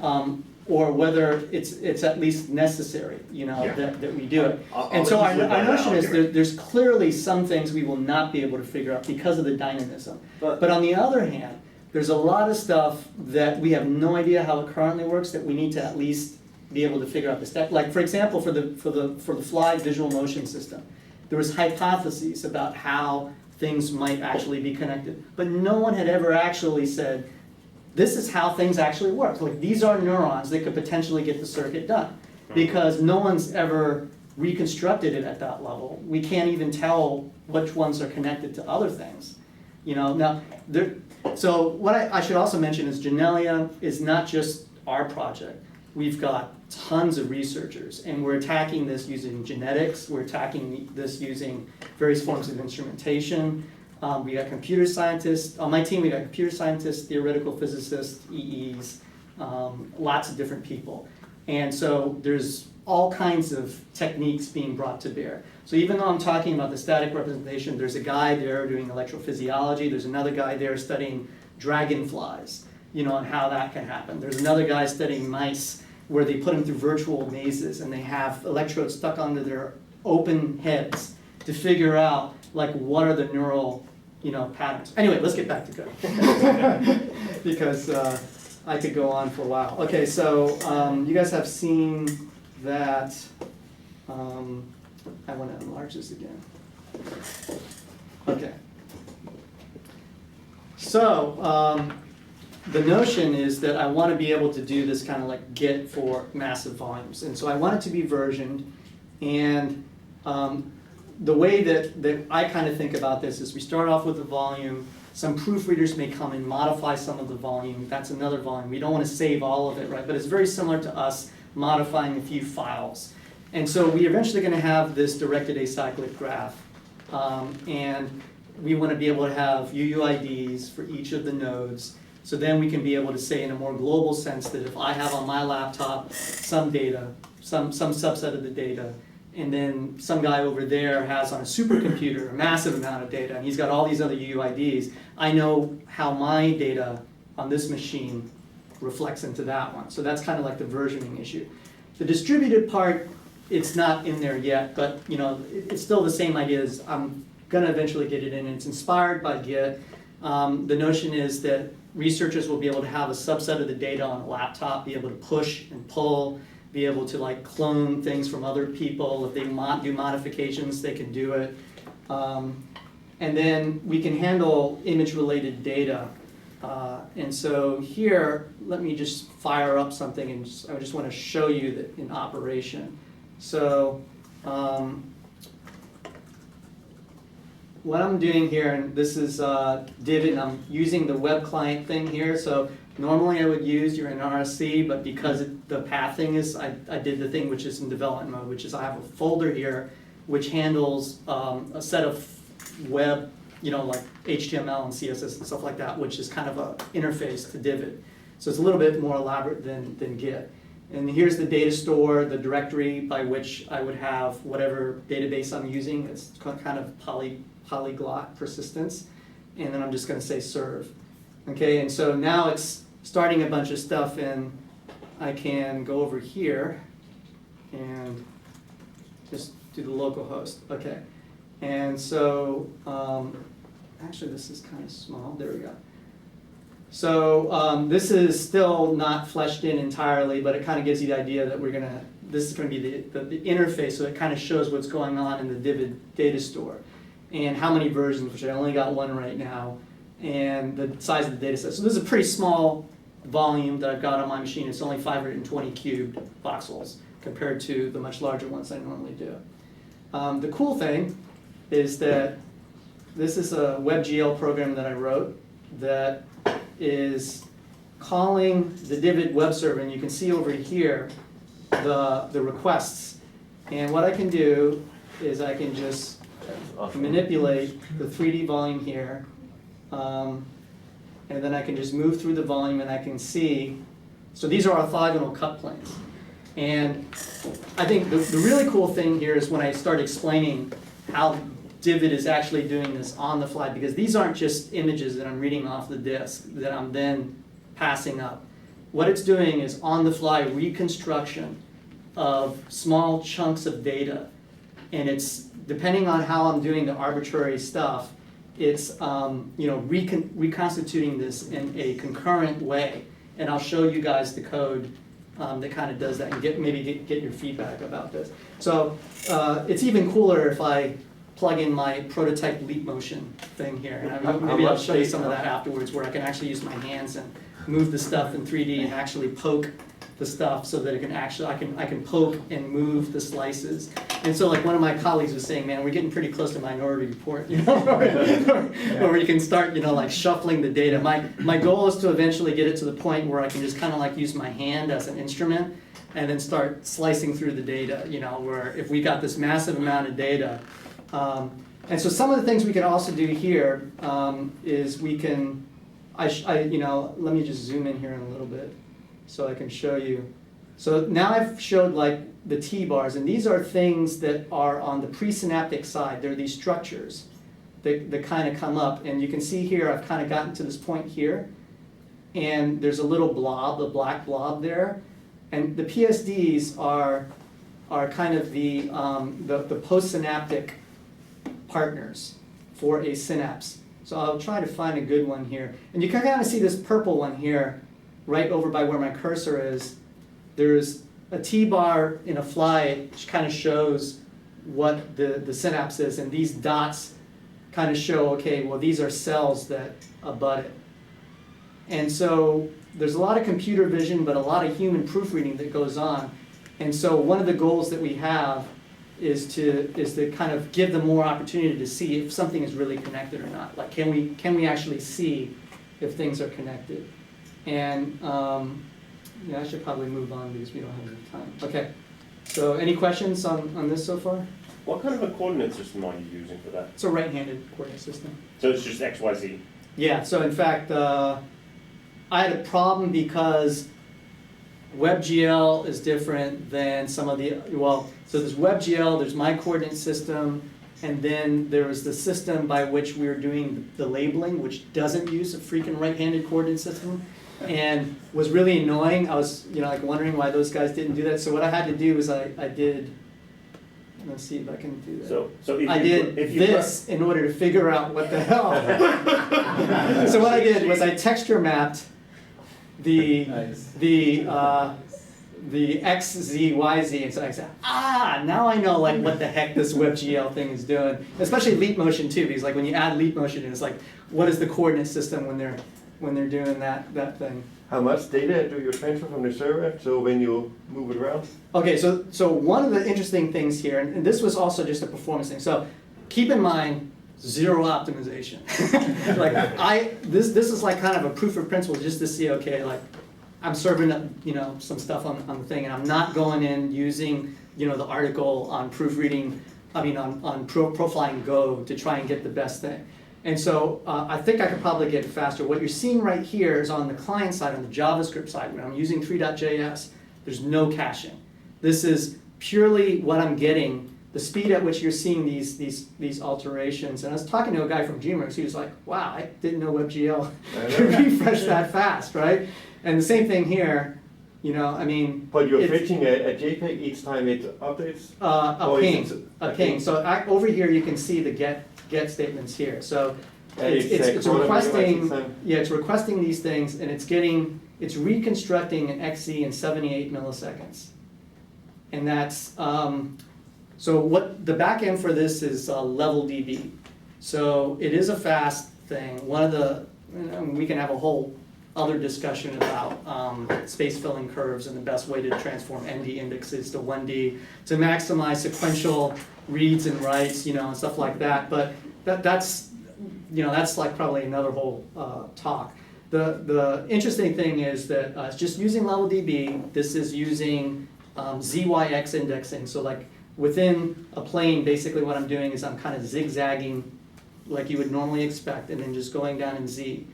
or whether it's at least necessary, that we do it.
I'll
And so
let you
our
flip that
notion is
argument.
there's clearly some things we will not be able to figure out because of the dynamism.
But-
But on the other hand, there's a lot of stuff that we have no idea how it currently works that we need to at least be able to figure out the step. Like for example, for the fly visual motion system, there was hypotheses about how things might actually be connected, but no one had ever actually said, this is how things actually work. Like these are neurons that could potentially get the circuit done, because no one's ever reconstructed it at that level. We can't even tell which ones are connected to other things. Now so what I should also mention is Genelia is not just our project. We've got tons of researchers, and we're attacking this using genetics. We're attacking this using various forms of instrumentation. We got computer scientists. On my team, we got computer scientists, theoretical physicists, EEs, lots of different people. And so there's all kinds of techniques being brought to bear. So even though I'm talking about the static representation, there's a guy there doing electrophysiology. There's another guy there studying dragonflies, and how that can happen. There's another guy studying mice where they put them through virtual mazes and they have electrodes stuck onto their open heads to figure out what are the neural patterns. Anyway, let's get back to Go. Because I could go on for a while. Okay, so you guys have seen that I want to enlarge this again. Okay. So the notion is that I want to be able to do this kind of like Git for massive volumes. And so I want it to be versioned. And the way that I kind of think about this is we start off with the volume. Some proofreaders may come and modify some of the volume. That's another volume. We don't want to save all of it, right? But it's very similar to us modifying a few files. And so we're eventually going to have this directed acyclic graph. And we want to be able to have UUIDs for each of the nodes. So then we can be able to say in a more global sense that if I have on my laptop some data, some subset of the data, and then some guy over there has on a supercomputer a massive amount of data, and he's got all these other UUIDs, I know how my data on this machine reflects into that one. So that's kind of like the versioning issue. The distributed part, it's not in there yet, but you know, it's still the same idea as I'm going to eventually get it in. It's inspired by Git. The notion is that researchers will be able to have a subset of the data on a laptop, be able to push and pull, be able to like clone things from other people. If they do modifications, they can do it. And then we can handle image-related data. And so here, let me just fire up something, and I just want to show you that in operation. So what I'm doing here, and this is Divot, and I'm using the web client thing here. So normally I would use your RSC, but because the pathing is, I did the thing which is in development mode, which is I have a folder here which handles a set of web, you know, like HTML and CSS and stuff like that, which is kind of an interface to Divot. So it's a little bit more elaborate than Git. And here's the data store, the directory by which I would have whatever database I'm using. It's kind of polyglot persistence. And then I'm just going to say serve. Okay, and so now it's starting a bunch of stuff, and I can go over here and just do the local host. Okay, and so actually this is kind of small. There we go. So this is still not fleshed in entirely, but it kind of gives you the idea that this is going to be the interface, so it kind of shows what's going on in the Divot data store and how many versions, which I only got one right now, and the size of the data set. So this is a pretty small volume that I've got on my machine. It's only 520 cubed voxels compared to the much larger ones I normally do. The cool thing is that this is a WebGL program that I wrote that is calling the Divot web server, and you can see over here the requests. And what I can do is I can just manipulate the 3D volume here, and then I can just move through the volume, and I can see, so these are orthogonal cut planes. And I think the really cool thing here is when I start explaining how Divot is actually doing this on the fly, because these aren't just images that I'm reading off the disk that I'm then passing up. What it's doing is on the fly reconstruction of small chunks of data, and it's, depending on how I'm doing the arbitrary stuff, it's reconstituting this in a concurrent way. And I'll show you guys the code that kind of does that, and maybe get your feedback about this. So it's even cooler if I plug in my prototype leap motion thing here. And maybe I'll show you some of that afterwards, where I can actually use my hands and move the stuff in 3D and actually poke the stuff so that it can actually, I can poke and move the slices. And so like one of my colleagues was saying, man, we're getting pretty close to Minority Report, you know, where you can start, you know, like shuffling the data. My goal is to eventually get it to the point where I can just kind of like use my hand as an instrument and then start slicing through the data, you know, where if we got this massive amount of data. And so some of the things we can also do here is we can, let me just zoom in here in a little bit so I can show you. So now I've showed like the T-bars, and these are things that are on the presynaptic side. They're these structures that kind of come up, and you can see here I've kind of gotten to this point here, and there's a little blob, a black blob there, and the PSDs are kind of the postsynaptic partners for a synapse. So I'll try to find a good one here. And you can kind of see this purple one here, right over by where my cursor is. There's a T-bar in a fly, which kind of shows what the synapse is, and these dots kind of show, okay, well, these are cells that abut it. And so there's a lot of computer vision, but a lot of human proofreading that goes on. And so one of the goals that we have is to kind of give them more opportunity to see if something is really connected or not. Like, can we actually see if things are connected? And yeah, I should probably move on because we don't have enough time. Okay, so any questions on this so far?
What kind of a coordinate system are you using for that?
It's a right-handed coordinate system.
So it's just X, Y, Z?
Yeah, so in fact, I had a problem because WebGL is different than some of the, well, so there's WebGL, there's my coordinate system, and then there was the system by which we were doing the labeling, which doesn't use a freaking right-handed coordinate system, and was really annoying. I was, like wondering why those guys didn't do that. So what I had to do was I did, let's see if I can do that.
So if
I did this in order to figure out what the hell. So what I did was I texture mapped the X, Z, Y, Z, and so I said, now I know like what the heck this WebGL thing is doing. Especially leap motion too, because like when you add leap motion, it's like, what is the coordinate system when they're doing that thing?
How much data do you transfer from the server? So when you move it around?
Okay, so one of the interesting things here, and this was also just a performance thing. So keep in mind, zero optimization. Like this is like kind of a proof of principle just to see, okay, like I'm serving up, some stuff on the thing, and I'm not going in using, the article on proofreading, on profiling Go to try and get the best thing. And so I think I could probably get faster. What you're seeing right here is on the client side, on the JavaScript side, when I'm using 3.js, there's no caching. This is purely what I'm getting, the speed at which you're seeing these alterations. And I was talking to a guy from Gmux, he was like, wow, I didn't know WebGL could refresh that fast, right? And the same thing here,
But you're fetching a JPEG each time it updates?
A ping. So over here you can see the get statements here. So it's requesting, it's requesting these things, and it's reconstructing an XZ in 78 milliseconds. And that's, so what the back end for this is LevelDB. So it is a fast thing. One of the, we can have a whole other discussion about space filling curves and the best way to transform ND indexes to 1D to maximize sequential reads and writes, and stuff like that. But that's like probably another whole talk. The interesting thing is that it's just using LevelDB. This is using ZYX indexing. So like within a plane, basically what I'm doing is I'm kind of zigzagging like you would normally expect, and then just going down in Z.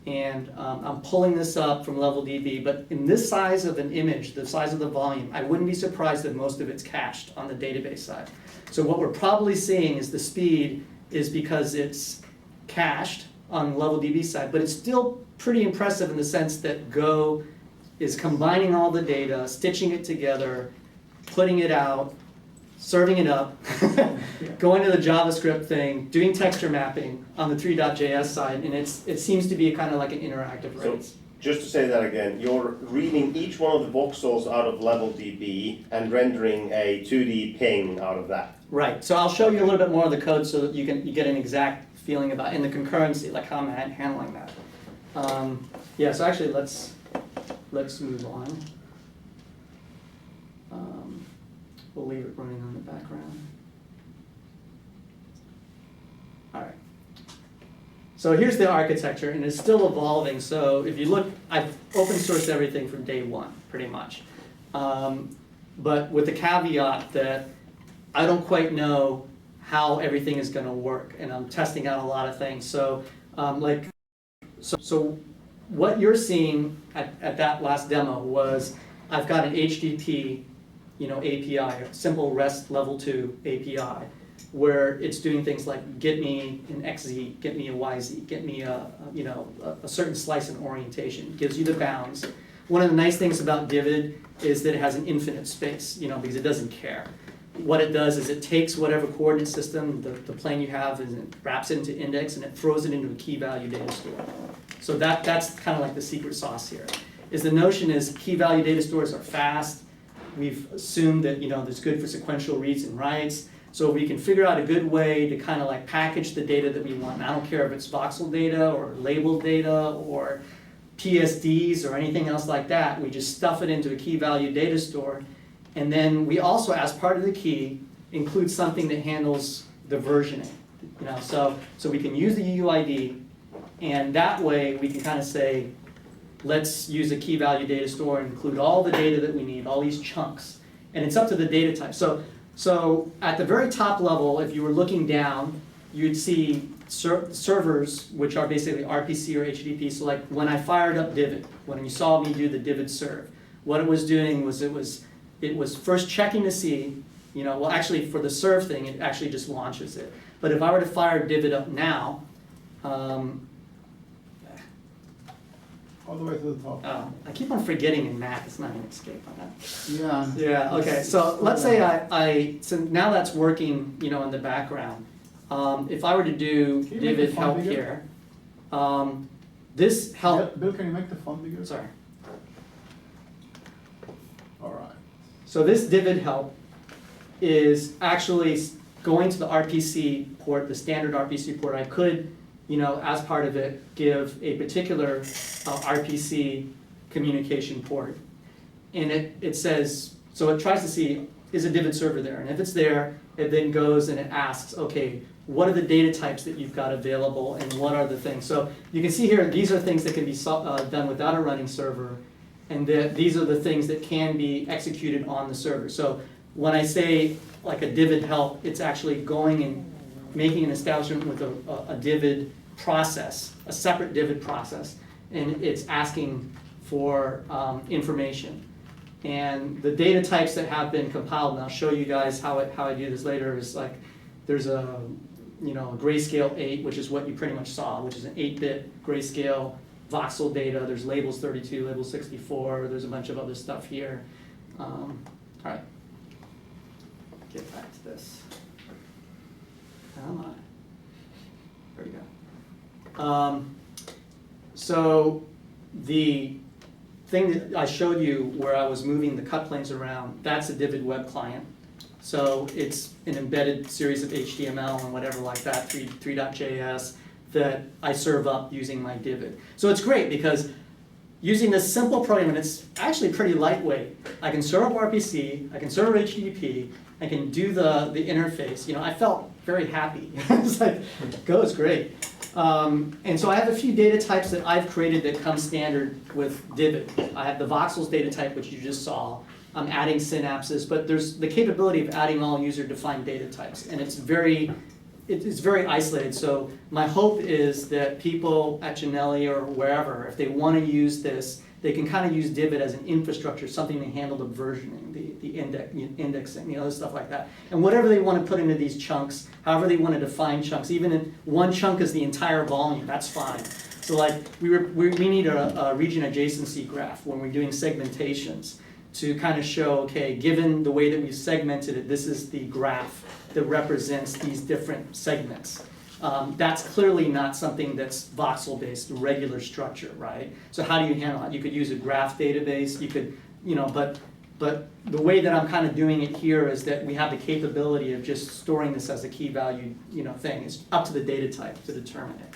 And I'm pulling this up from LevelDB, but in this size of an image, the size of the volume, I wouldn't be surprised that most of it's cached on the database side. So what we're probably seeing is the speed is because it's cached on the LevelDB side, but it's still pretty impressive in the sense that Go is combining all the data, stitching it together, putting it out, serving it up, going to the JavaScript thing, doing texture mapping on the 3.js side, and it seems to be kind of like an interactive rate.
So just to say that again, you're reading each one of the voxels out of LevelDB and rendering a 2D ping out of that.
Right. So I'll show you a little bit more of the code so that you get an exact feeling about in the concurrency, like how I'm handling that. Yeah. So actually, let's move on. We'll leave it running on the background. All right. So here's the architecture, and it's still evolving. So if you look, I've open sourced everything from day one, pretty much. But with the caveat that I don't quite know how everything is going to work, and I'm testing out a lot of things. So so what you're seeing at that last demo was I've got an HTTP API, a simple REST level 2 API, where it's doing things like get me an XZ, get me a YZ, get me a certain slice and orientation. It gives you the bounds. One of the nice things about Divid is that it has an infinite space, because it doesn't care. What it does is it takes whatever coordinate system, the plane you have, and it wraps it into index, and it throws it into a key value data store. So that's kind of like the secret sauce here. Is the notion is key value data stores are fast. We've assumed that it's good for sequential reads and writes. So we can figure out a good way to kind of like package the data that we want. And I don't care if it's voxel data or labeled data or PSDs or anything else like that. We just stuff it into a key value data store. And then we also, as part of the key, include something that handles the versioning. You know, so we can use the UUID, and that way we can kind of say, let's use a key value data store and include all the data that we need, all these chunks. And it's up to the data type. So at the very top level, if you were looking down, you'd see servers, which are basically RPC or HTTP. So like when I fired up Divid, when you saw me do the Divid serve, what it was doing was it was first checking to see, you know, well actually for the serve thing, it actually just launches it. But if I were to fire Divid up now,
All the way to the top.
oh, I keep on forgetting in Mac, it's not an escape on that.
Yeah.
Yeah, okay, so let's say so now that's working, you know, in the background. If I were to do
Can you make the
Divid
font
help
bigger?
here, this help,
Bill, can you make the font bigger?
sorry.
All right.
So this Divid help is actually going to the RPC port, the standard RPC port. I could, you know, as part of it, give a particular RPC communication port. And it says, so it tries to see, is a Divid server there? And if it's there, it then goes and it asks, okay, what are the data types that you've got available and what are the things? So you can see here, these are things that can be done without a running server, and these are the things that can be executed on the server. So when I say like a Divid help, it's actually going and making an establishment with a Divid process, a separate Divid process, and it's asking for information. And the data types that have been compiled, and I'll show you guys how I do this later, is like there's a grayscale 8, which is what you pretty much saw, which is an 8-bit grayscale voxel data. There's labels 32, labels 64. There's a bunch of other stuff here. All right, get back to this. Come on. There you go. So the thing that I showed you where I was moving the cut planes around, that's a Divid web client. So it's an embedded series of HTML and whatever like that, 3.js, that I serve up using my Divid. So it's great because using this simple program, and it's actually pretty lightweight, I can serve up RPC, I can serve HTTP, I can do the interface. You know, I felt very happy. It's like, goes great. And so I have a few data types that I've created that come standard with Divid. I have the voxels data type, which you just saw. I'm adding synapses, but there's the capability of adding all user-defined data types, and it's very isolated. So my hope is that people at Janelli or wherever, if they want to use this, they can kind of use Divid as an infrastructure, something to handle the versioning, the indexing, you know, stuff like that. And whatever they want to put into these chunks, however they want to define chunks, even if one chunk is the entire volume, that's fine. So like we need a region adjacency graph when we're doing segmentations to kind of show, okay, given the way that we've segmented it, this is the graph that represents these different segments. That's clearly not something that's voxel-based, regular structure, right? So how do you handle it? You could use a graph database, you could, you know, but the way that I'm kind of doing it here is that we have the capability of just storing this as a key value, you know, thing. It's up to the data type to determine it.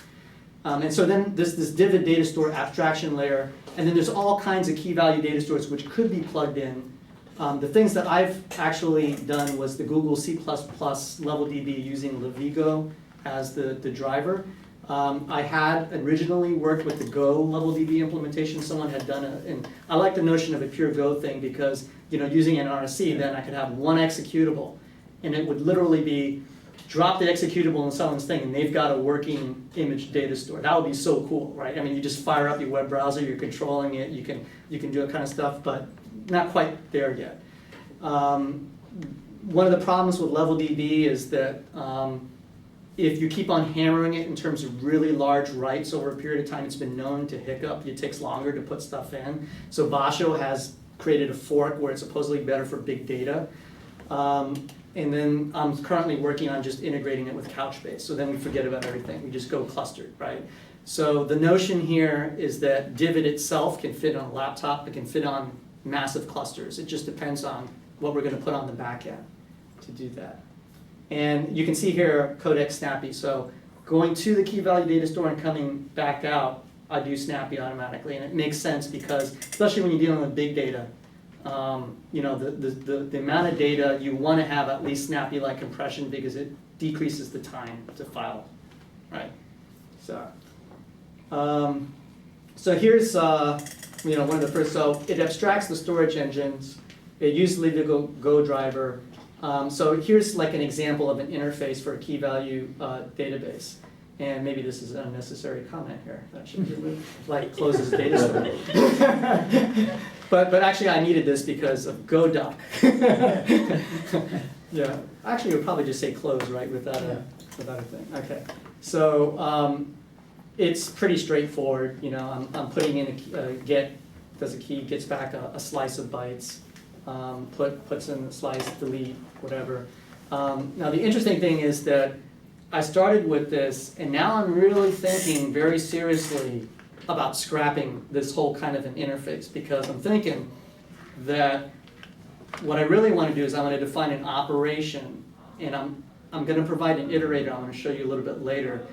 And so then this Divid data store abstraction layer, and then there's all kinds of key value data stores which could be plugged in. The things that I've actually done was the Google C++ level DB using Levigo as the driver. I had originally worked with the Go level DB implementation. Someone had done it, and I like the notion of a pure Go thing because, you know, using an RSC, then I could have one executable, and it would literally be drop the executable in someone's thing, and they've got a working image data store. That would be so cool, right? I mean, you just fire up your web browser, you're controlling it, you can do that kind of stuff, but not quite there yet. One of the problems with level DB is that if you keep on hammering it in terms of really large writes over a period of time, it's been known to hiccup. It takes longer to put stuff in. So Basho has created a fork where it's supposedly better for big data. And then I'm currently working on just integrating it with Couchbase. So then we forget about everything. We just go clustered, right? So the notion here is that Divid itself can fit on a laptop. It can fit on massive clusters. It just depends on what we're going to put on the back end to do that. And you can see here codec snappy. So going to the key value data store and coming back out, I do snappy automatically. And it makes sense because, especially when you're dealing with big data, you know, the amount of data you want to have at least snappy-like compression because it decreases the time to file, right? So here's you know, one of the first. So it abstracts the storage engines. It uses the Go driver. So here's like an example of an interface for a key value database. And maybe this is an unnecessary comment here. That should be removed. Like closes data store. But actually I needed this because of GoDoc. Yeah. Actually, we'll probably just say close, right, without a thing. Okay. So it's pretty straightforward. You know, I'm putting in a get, does a key, gets back a slice of bytes, puts in the slice, delete, whatever. Now the interesting thing is that I started with this, and now I'm really thinking very seriously about scrapping this whole kind of an interface, because I'm thinking that what I really want to do is I want to define an operation, and I'm going to provide an iterator. I'm going to show you a little bit later.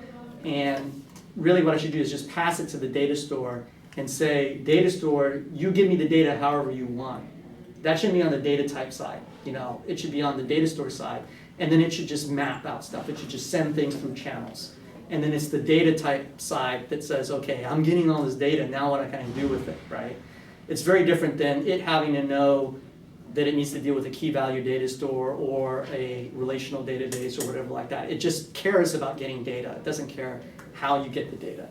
And really what I should do is just pass it to the data store and say, data store, you give me the data however you want. That shouldn't be on the data type side. You know, it should be on the data store side. And then it should just map out stuff. It should just send things through channels. And then it's the data type side that says, okay, I'm getting all this data, now what can I do with it, right? It's very different than it having to know that it needs to deal with a key value data store or a relational database or whatever like that. It just cares about getting data. It doesn't care how you get the data.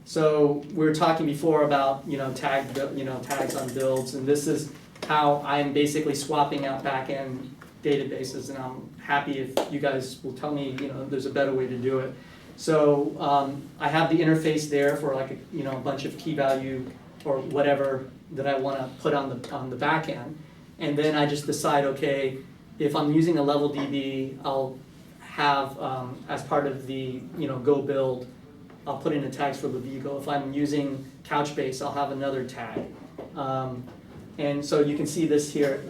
So we were talking before about tags on builds, and this is how I'm basically swapping out backend databases, and I'm happy if you guys will tell me, there's a better way to do it. So I have the interface there for like a bunch of key value or whatever that I want to put on the back end, and then I just decide, okay, if I'm using a level DB, I'll have as part of the Go build, I'll put in the tags for Levigo. If I'm using Couchbase, I'll have another tag, and so you can see this here.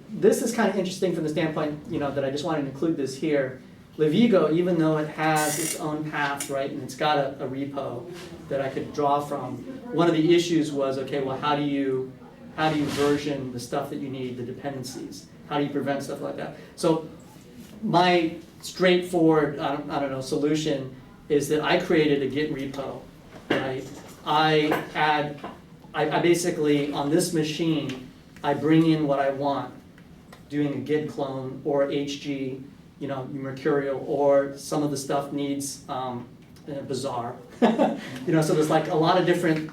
This is kind of interesting from the standpoint, that I just wanted to include this here. Levigo, even though it has its own path, right, and it's got a repo that I could draw from, one of the issues was, okay, well, how do you version the stuff that you need, the dependencies? How do you prevent stuff like that? So my straightforward, I don't know, solution is that I created a Git repo, right? I basically, on this machine, I bring in what I want, doing a Git clone or HG, Mercurial, or some of the stuff needs Bazaar. So there's like a lot of different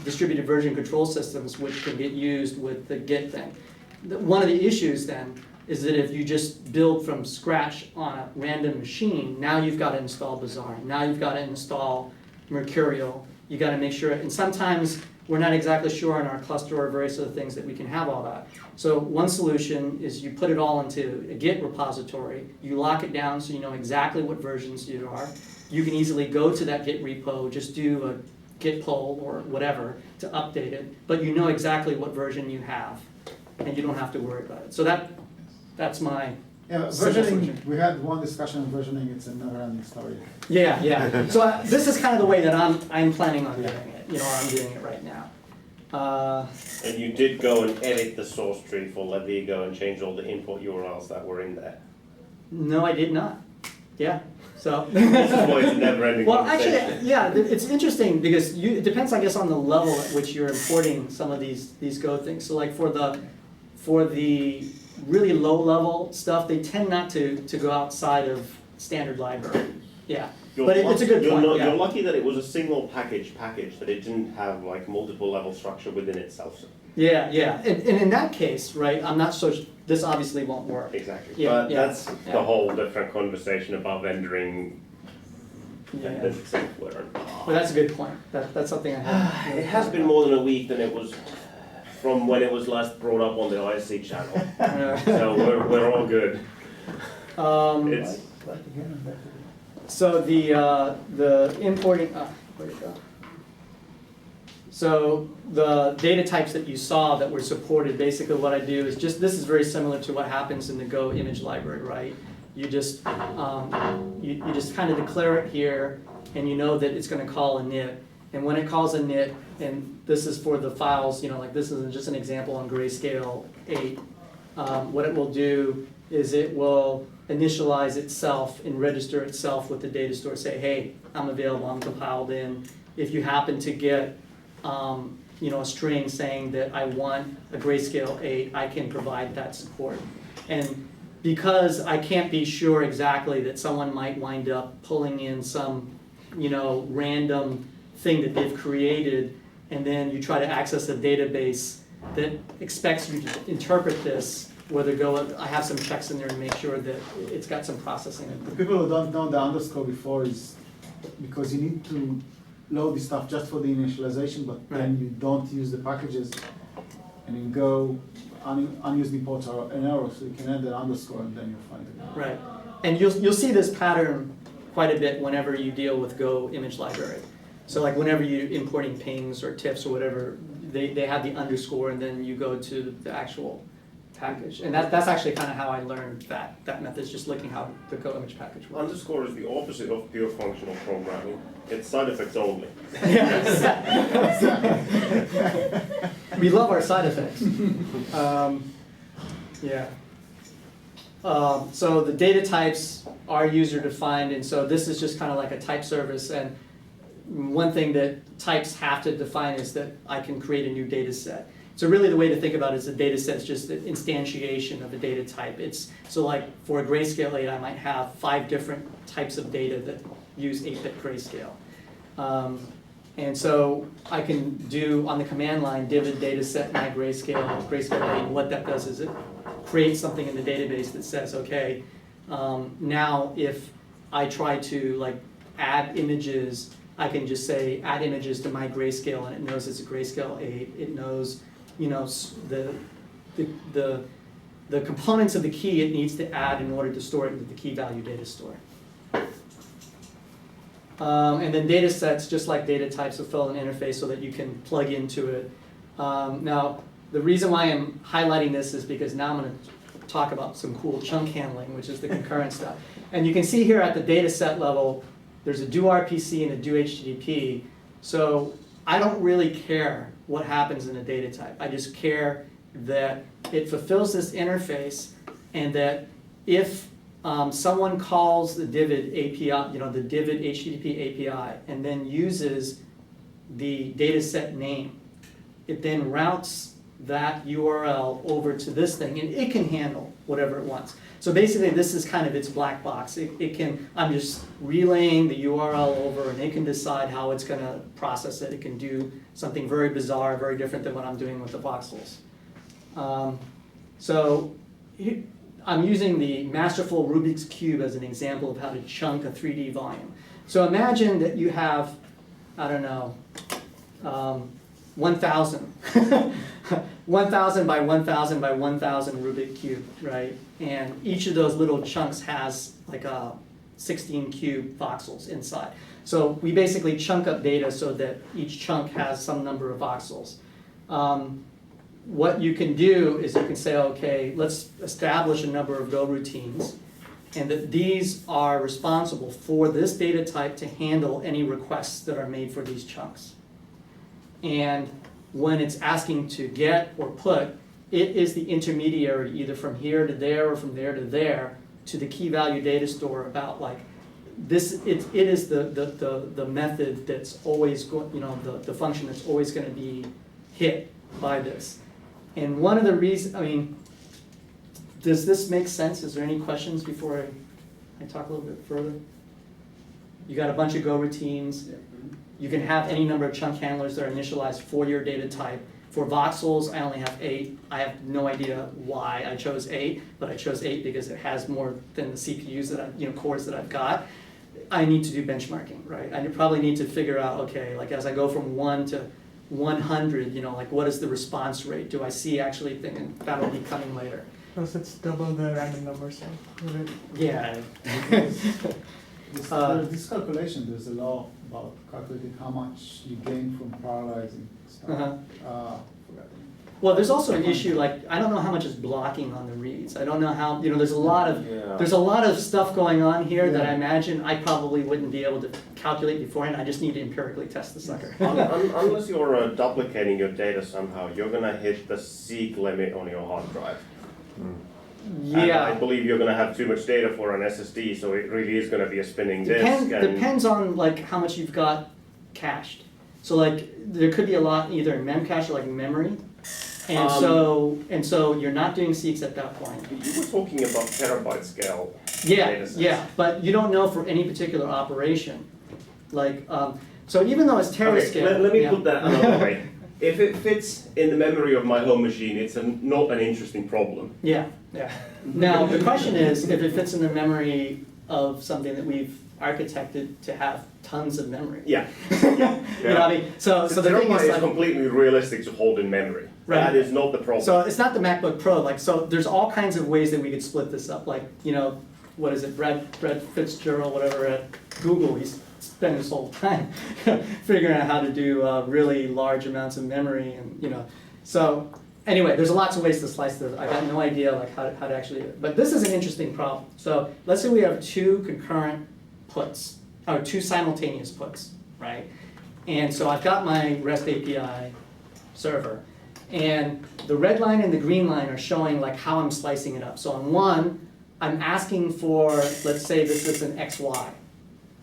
distributed version control systems which can get used with the Git thing. One of the issues then is that if you just build from scratch on a random machine, now you've got to install Bazaar. Now you've got to install Mercurial. You got to make sure, and sometimes we're not exactly sure on our cluster or various other things that we can have all that. So one solution is you put it all into a Git repository, you lock it down so you know exactly what versions you are. You can easily go to that Git repo, just do a Git pull or whatever to update it, but you know exactly what version you have, and you don't have to worry about it. So that's my
versioning.
solution.
We had one discussion on versioning. It's a never-ending story.
Yeah. So this is kind of the way that I'm planning on doing it. I'm doing it right now.
And you did go and edit the source tree for Levigo and change all the input URLs that were in there.
No, I did not. Yeah. So.
This is why it's a never-ending
Well,
conversation.
actually, yeah, it's interesting because it depends, I guess, on the level at which you're importing some of these Go things. So, like for the really low-level stuff, they tend not to go outside of standard library. Yeah. But it's a good point.
You're lucky that it was a single package, that it didn't have like multiple level structure within itself.
Yeah. And in that case, right, I'm not so, this obviously won't work.
Exactly.
Yeah,
But
yeah,
that's
yeah.
the whole different conversation about vendering
Yeah.
the software.
Well, that's a good point. That's something I have.
It has been more than a week than it was from when it was last brought up on the IC channel. So we're all good. It's
So the importing, where'd it go? So the data types that you saw that were supported, basically what I do is just, this is very similar to what happens in the Go image library, right? You just you just kind of declare it here, and you know that it's going to call a init. And when it calls a init, and this is for the files, you know, like this is just an example on Grayscale 8. What it will do is it will initialize itself and register itself with the data store. Say, hey, I'm available, I'm compiled in. If you happen to get you know, a string saying that I want a Grayscale 8, I can provide that support. And because I can't be sure exactly that someone might wind up pulling in some, you know, random thing that they've created, and then you try to access a database that expects you to interpret this, whether I have some checks in there to make sure that it's got some processing.
The people who don't know the underscore before is because you need to load this stuff just for the initialization, but then you don't use the packages, and you go unused imports are an error, so you can add the underscore and then you'll find it.
Right, and you'll see this pattern quite a bit whenever you deal with Go image library. So like whenever you're importing pings or TIFFs or whatever, they have the underscore, and then you go to the actual package. And that's actually kind of how I learned that method, is just looking how the Go image package works.
Underscore is the opposite of pure functional programming. It's side effects only.
We love our side effects. Yeah. So the data types are user defined, and so this is just kind of like a type service. And one thing that types have to define is that I can create a new data set. So really the way to think about it is a data set is just an instantiation of a data type. It's, so like for a Grayscale 8, I might have 5 different types of data that use 8-bit Grayscale. And so I can do on the command line divid data set my Grayscale 8, and what that does is it creates something in the database that says, okay, now if I try to like add images, I can just say add images to my Grayscale, and it knows it's a Grayscale 8. It knows, you know, the components of the key it needs to add in order to store it into the key value data store. And then data sets, just like data types, will fill an interface so that you can plug into it. Now, the reason why I'm highlighting this is because now I'm going to talk about some cool chunk handling, which is the concurrent stuff. And you can see here at the data set level, there's a do RPC and a do HTTP. So I don't really care what happens in a data type. I just care that it fulfills this interface, and that if someone calls the Divid API, you know, the Divid HTTP API, and then uses the data set name, it then routes that URL over to this thing, and it can handle whatever it wants. So basically, this is kind of its black box. It can, I'm just relaying the URL over, and it can decide how it's going to process it. It can do something very bizarre, very different than what I'm doing with the voxels. So I'm using the masterful Rubik's Cube as an example of how to chunk a 3D volume. So imagine that you have, I don't know, 1,000. 1,000 by 1,000 by 1,000 Rubik cube, right? And each of those little chunks has like a 16 cube voxels inside. So we basically chunk up data so that each chunk has some number of voxels. What you can do is you can say, okay, let's establish a number of Go routines, and that these are responsible for this data type to handle any requests that are made for these chunks. And when it's asking to get or put, it is the intermediary either from here to there or from there to there to the key value data store about like this. It is the method that's always going, you know, the function that's always going to be hit by this. And one of the reasons, I mean, does this make sense? Is there any questions before I talk a little bit further? You got a bunch of Go routines. You can have any number of chunk handlers that are initialized for your data type. For voxels, I only have 8. I have no idea why I chose 8, but I chose 8 because it has more than the CPUs that I, you know, cores that I've got. I need to do benchmarking, right? I probably need to figure out, okay, like as I go from 1 to 100, you know, like what is the response rate? Do I see actually thing? And that'll be coming later.
Plus it's double the random number set, right?
Yeah.
This calculation, there's a law about calculating how much you gain from parallelizing stuff. Forgot.
Well, there's also an issue, like, I don't know how much is blocking on the reads. I don't know how, there's a lot of stuff going on here that I imagine I probably wouldn't be able to calculate beforehand. I just need to empirically test the sucker.
Unless you're duplicating your data somehow, you're gonna hit the seek limit on your hard drive. And I believe you're gonna have too much data for an SSD, so it really is gonna be a spinning disk.
Depends on like how much you've got cached. So like there could be a lot either in memcache or like memory. And so you're not doing seeks at that point.
You were talking about terabyte scale.
Yeah, but you don't know for any particular operation. Like, so even though it's tera scale.
Let me put that another way. If it fits in the memory of my home machine, it's not an interesting problem.
Yeah. Now the question is if it fits in the memory of something that we've architected to have tons of memory.
Yeah.
You know what I mean? So the thing is, like,
completely realistic to hold in memory.
Right.
That is not the problem.
So it's not the MacBook Pro. Like, so there's all kinds of ways that we could split this up. Like, what is it, Brad Fitzgerald, whatever, at Google, he's spent his whole time figuring out how to do really large amounts of memory, and So anyway, there's lots of ways to slice this. I got no idea like how to actually do it. But this is an interesting problem. So let's say we have two concurrent puts, or two simultaneous puts, right? And so I've got my REST API server, and the red line and the green line are showing like how I'm slicing it up. So on one, I'm asking for, let's say this is an XY,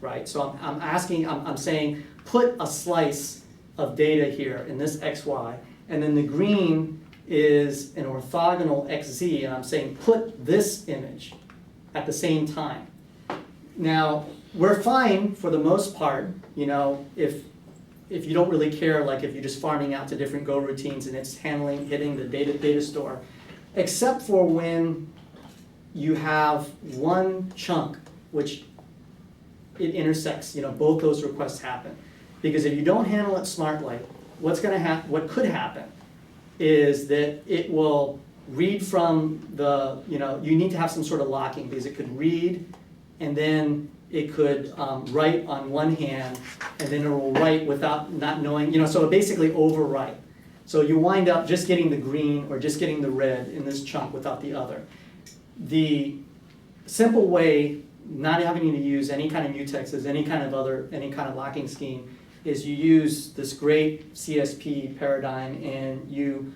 right? So I'm saying put a slice of data here in this XY, and then the green is an orthogonal XZ, and I'm saying put this image at the same time. Now, we're fine for the most part, if you don't really care, like if you're just farming out to different Go routines and it's hitting the data store, except for when you have one chunk which it intersects, both those requests happen. Because if you don't handle it smartly, what could happen is that it will read from the, you need to have some sort of locking, because it could read and then it could write on one hand, and then it will write without not knowing, so it basically overwrite. So you wind up just getting the green or just getting the red in this chunk without the other. The simple way, not having to use any kind of mutexes, any kind of locking scheme, is you use this great CSP paradigm, and you,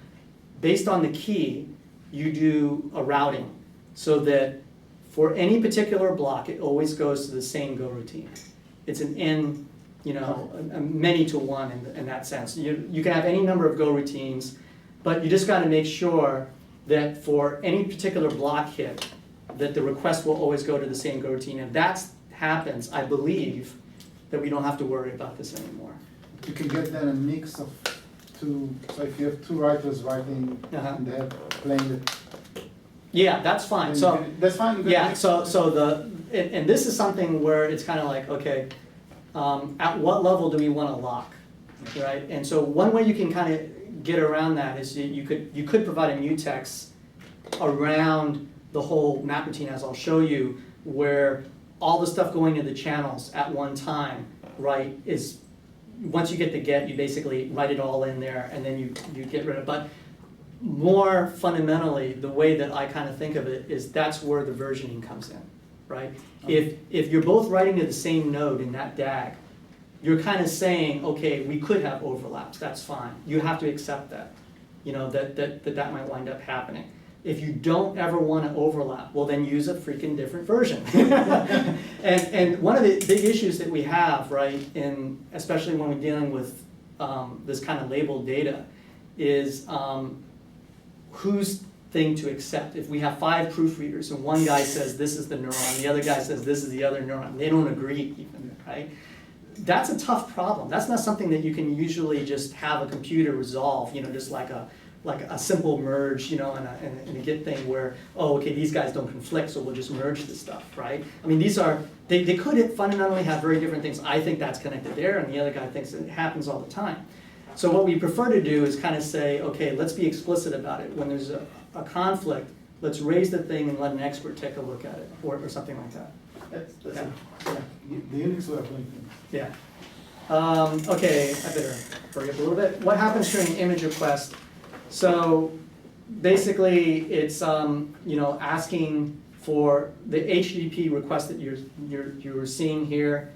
based on the key, you do a routing so that for any particular block, it always goes to the same Go routine. It's an N, a many to one in that sense. You can have any number of Go routines, but you just got to make sure that for any particular block hit, that the request will always go to the same Go routine. And if that happens, I believe that we don't have to worry about this anymore.
You can get then a mix of two, so if you have two writers writing and they have playing it.
Yeah, that's fine.
That's fine.
Yeah, and this is something where it's kind of like, okay, at what level do we want to lock, right? And so one way you can kind of get around that is you could provide a mutex around the whole map routine, as I'll show you, where all the stuff going to the channels at one time, right, is once you get the get, you basically write it all in there, and then you get rid of it. But more fundamentally, the way that I kind of think of it is that's where the versioning comes in, right? If you're both writing to the same node in that DAG, you're kind of saying, okay, we could have overlaps, that's fine. You have to accept that, that might wind up happening. If you don't ever want to overlap, well then use a freaking different version. and one of the big issues that we have, right, especially when we're dealing with this kind of labeled data, is whose thing to accept. If we have 5 proofreaders and one guy says this is the neuron, the other guy says this is the other neuron, they don't agree even, right? That's a tough problem. That's not something that you can usually just have a computer resolve, just like a simple merge, in a Git thing where, oh, okay, these guys don't conflict, so we'll just merge this stuff, right? I mean, they could fundamentally have very different things. I think that's connected there, and the other guy thinks it happens all the time. So what we prefer to do is kind of say, okay, let's be explicit about it. When there's a conflict, let's raise the thing and let an expert take a look at it, or something like that.
That's the Unix way of doing things.
Yeah. Okay, I better hurry up a little bit. What happens during an image request? So basically, it's asking for the HTTP request that you're seeing here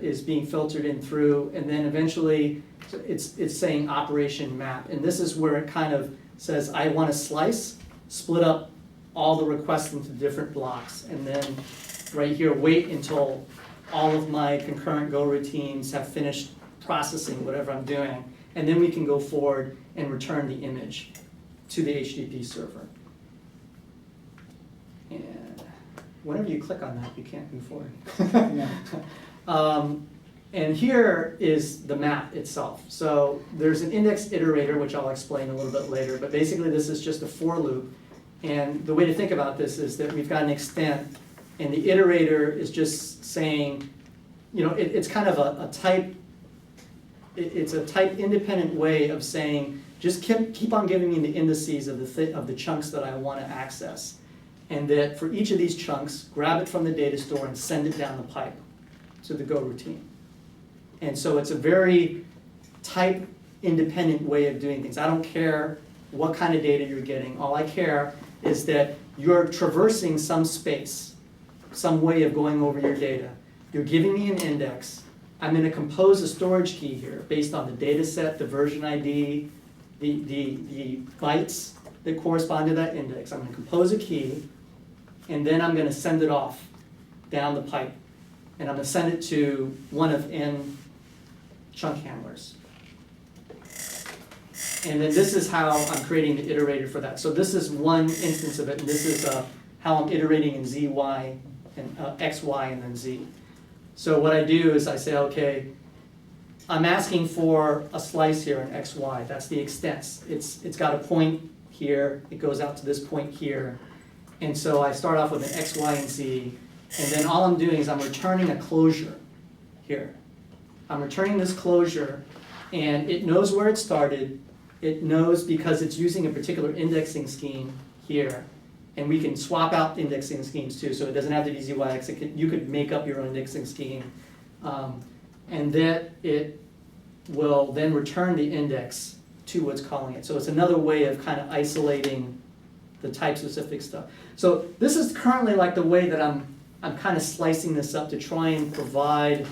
is being filtered in through, and then eventually it's saying operation map, and this is where it kind of says I want to slice, split up all the requests into different blocks, and then right here wait until all of my concurrent Go routines have finished processing whatever I'm doing, and then we can go forward and return the image to the HTTP server. And whenever you click on that, you can't move forward. And here is the map itself. So there's an index iterator, which I'll explain a little bit later, but basically this is just a for loop. And the way to think about this is that we've got an extent, and the iterator is just saying, it's kind of a type, it's a type independent way of saying, just keep on giving me the indices of the chunks that I want to access. And that for each of these chunks, grab it from the data store and send it down the pipe to the Go routine. And so it's a very type independent way of doing things. I don't care what kind of data you're getting. All I care is that you're traversing some space, some way of going over your data. You're giving me an index. I'm going to compose a storage key here based on the data set, the version ID, the bytes that correspond to that index. I'm going to compose a key, and then I'm going to send it off down the pipe. And I'm going to send it to one of n chunk handlers. And then this is how I'm creating the iterator for that. So this is one instance of it, and this is how I'm iterating in Z, Y, and X, Y, and then Z. So what I do is I say, okay, I'm asking for a slice here in X, Y. That's the extents. It's got a point here. It goes out to this point here. And so I start off with an X, Y, and Z. And then all I'm doing is I'm returning a closure here. I'm returning this closure, and it knows where it started. It knows because it's using a particular indexing scheme here. And we can swap out indexing schemes too, so it doesn't have to be ZYX. You could make up your own indexing scheme. And that it will then return the index to what's calling it. So it's another way of kind of isolating the type-specific stuff. So this is currently like the way that I'm kind of slicing this up to try and provide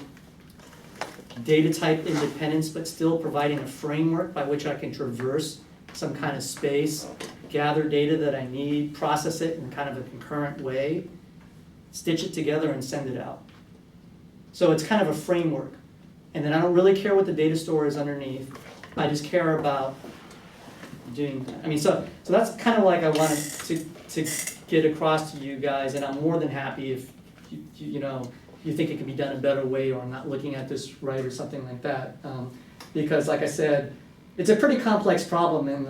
data type independence, but still providing a framework by which I can traverse some kind of space, gather data that I need, process it in kind of a concurrent way, stitch it together, and send it out. So it's kind of a framework. And then I don't really care what the data store is underneath. I just care about doing that. I mean, so that's kind of like I wanted to get across to you guys, and I'm more than happy if you think it can be done a better way, or I'm not looking at this right, or something like that. Because, like I said, it's a pretty complex problem, and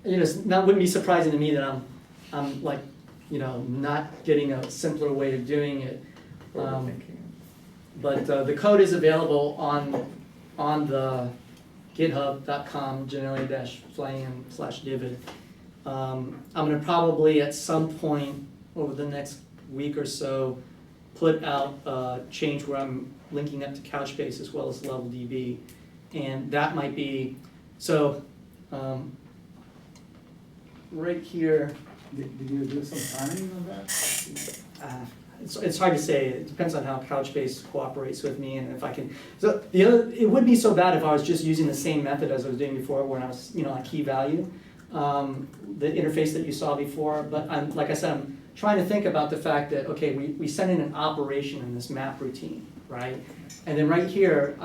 wouldn't be surprising to me that I'm like, not getting a simpler way of doing it. But the code is available on the github.com generally-flying/divid. I'm going to probably at some point over the next week or so put out a change where I'm linking up to Couchbase as well as LevelDB, and that might be so. Right here.
Did you do some timing on that?
It's hard to say. It depends on how Couchbase cooperates with me, and if I can. So it would be so bad if I was just using the same method as I was doing before, when I was on key value, the interface that you saw before. But like I said, I'm trying to think about the fact that okay, we send in an operation in this map routine, right? And then right here,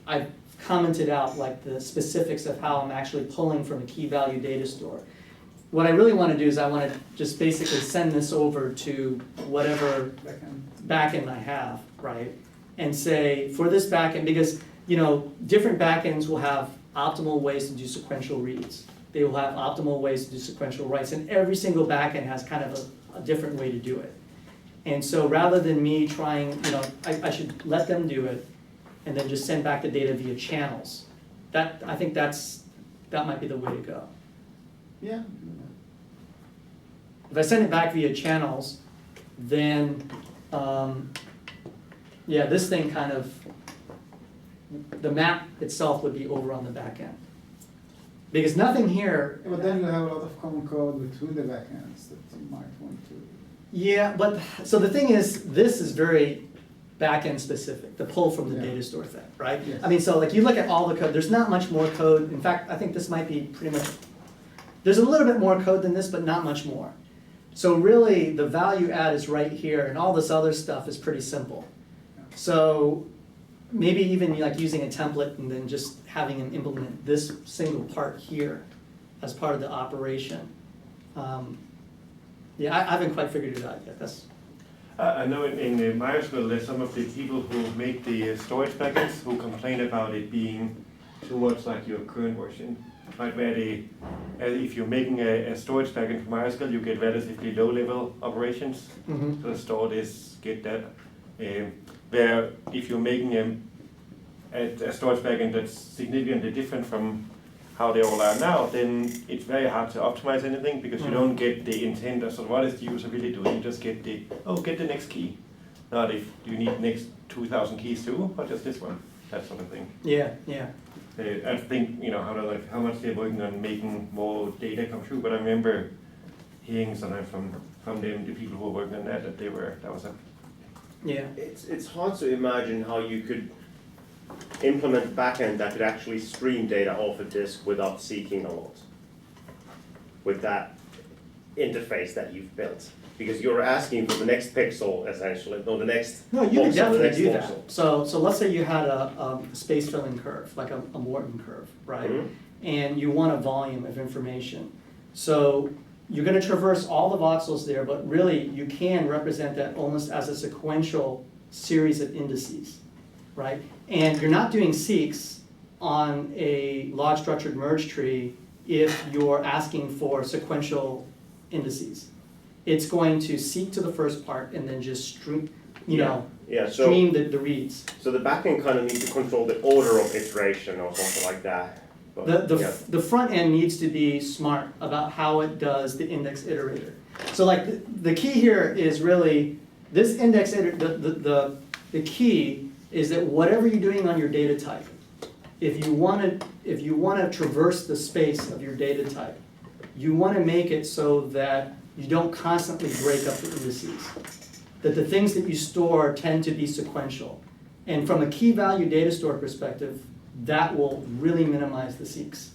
I've commented out like the specifics of how I'm actually pulling from a key value data store. What I really want to do is I want to just basically send this over to whatever backend I have, right? And say for this backend, because different backends will have optimal ways to do sequential reads. They will have optimal ways to do sequential writes, and every single backend has kind of a different way to do it. And so rather than me trying, I should let them do it, and then just send back the data via channels. I think that might be the way to go.
Yeah.
If I send it back via channels, then, this thing kind of the map itself would be over on the back end. Because nothing here.
But then you have a lot of common code between the backends that you might want to.
Yeah, but, so the thing is, this is very back-end specific, the pull from the
Yeah.
data store thing, right?
Yes.
I mean, so like you look at all the code, there's not much more code. In fact, I think this might be pretty much, there's a little bit more code than this, but not much more. So really, the value add is right here, and all this other stuff is pretty simple. So maybe even like using a template and then just having them implement this single part here as part of the operation. Yeah, I haven't quite figured it out yet. That's.
I know in MySQL there's some of the people who make the storage packets who complain about it being too much like your current version. Right, where if you're making a storage packet for MySQL, you get relatively low-level operations.
Mm-hmm.
So store this, get that. Where if you're making a storage packet that's significantly different from how they all are now, then it's very hard to optimize anything because you don't get the intent of what is the user really doing. You just get get the next key. Not if you need next 2,000 keys too, or just this one, that sort of thing.
Yeah, yeah.
I think, I don't know how much they're working on making more data come through, but I remember hearing sometimes from them, the people who were working on that was a.
Yeah.
It's hard to imagine how you could implement backend that could actually stream data off a disk without seeking a lot with that interface that you've built. Because you're asking for the next pixel, essentially, or the next.
No, you can
voxel, the
definitely
next
do
voxel.
that. So let's say you had a space filling curve, like a Morton curve, right?
Mhm.
And you want a volume of information. So you're going to traverse all the voxels there, but really you can represent that almost as a sequential series of indices, right? And you're not doing seeks on a log structured merge tree if you're asking for sequential indices. It's going to seek to the first part and then just stream,
So,
stream the reads.
so the backend kind of needs to control the order of iteration or something like that. But,
The front end needs to be smart about how it does the index iterator. So like the key here is really this index iterator, the key is that whatever you're doing on your data type, if you want to traverse the space of your data type, you want to make it so that you don't constantly break up the indices. That the things that you store tend to be sequential. And from a key value data store perspective, that will really minimize the seeks.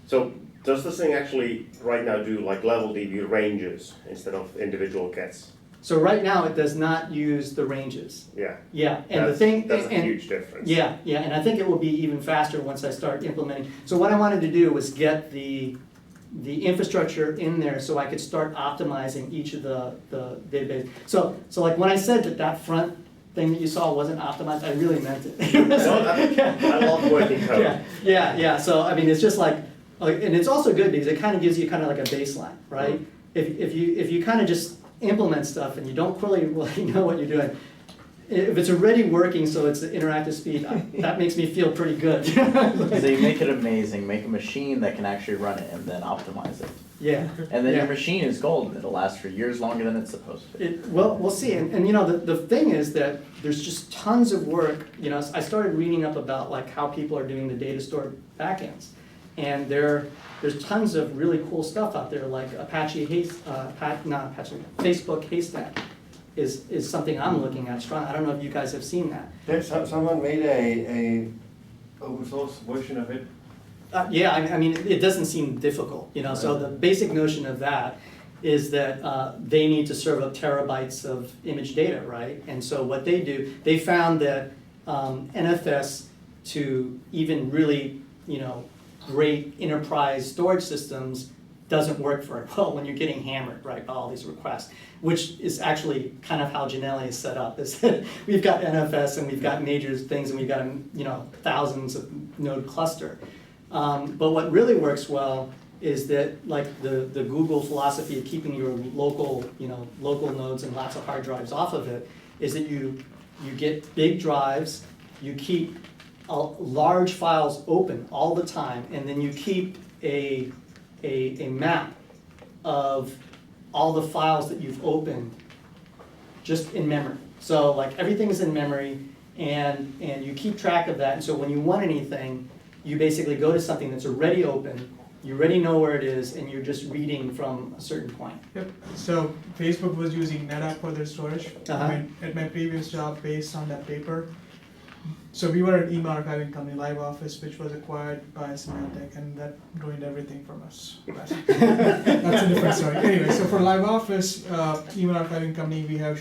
So does this thing actually right now do like level DB ranges instead of individual gets?
So right now it does not use the ranges.
Yeah.
Yeah, and
That's a huge difference.
Yeah, and I think it will be even faster once I start implementing. So what I wanted to do was get the infrastructure in there so I could start optimizing each of the database. So like when I said that front thing that you saw wasn't optimized, I really meant it.
I love working code.
Yeah. So I mean, it's just like, and it's also good because it kind of gives you kind of like a baseline, right? If you kind of just implement stuff and you don't really know what you're doing, if it's already working, so it's interactive speed, that makes me feel pretty good.
So you make it amazing, make a machine that can actually run it and then optimize it.
Yeah.
And then
Yeah.
your machine is golden, it'll last for years longer than it's supposed to.
Well, we'll see. And the thing is that there's just tons of work. I started reading up about like how people are doing the data store backends. And there's tons of really cool stuff out there, like Facebook Haystack is something I'm looking at strong. I don't know if you guys have seen that.
Someone made a open source version of it.
Yeah, I mean, it doesn't seem difficult, So the basic notion of that is that they need to serve up terabytes of image data, right? And so what they do, they found that NFS to even really, great enterprise storage systems doesn't work very well when you're getting hammered, right, by all these requests, which is actually kind of how Janelli is set up. Is that we've got NFS and we've got major things and we've got thousands of node cluster. But what really works well is that like the Google philosophy of keeping your local nodes and lots of hard drives off of it is that you get big drives, you keep large files open all the time, and then you keep a map of all the files that you've opened just in memory. So like everything is in memory, and you keep track of that. And so when you want anything, you basically go to something that's already open, you already know where it is, and you're just reading from a certain point.
Yep. So Facebook was using NetApp for their storage. At my previous job, based on that paper. So we were an email archiving company, Live Office, which was acquired by Symantec, and that ruined everything from us. But that's a different story. Anyway, so for Live Office, email archiving company, we have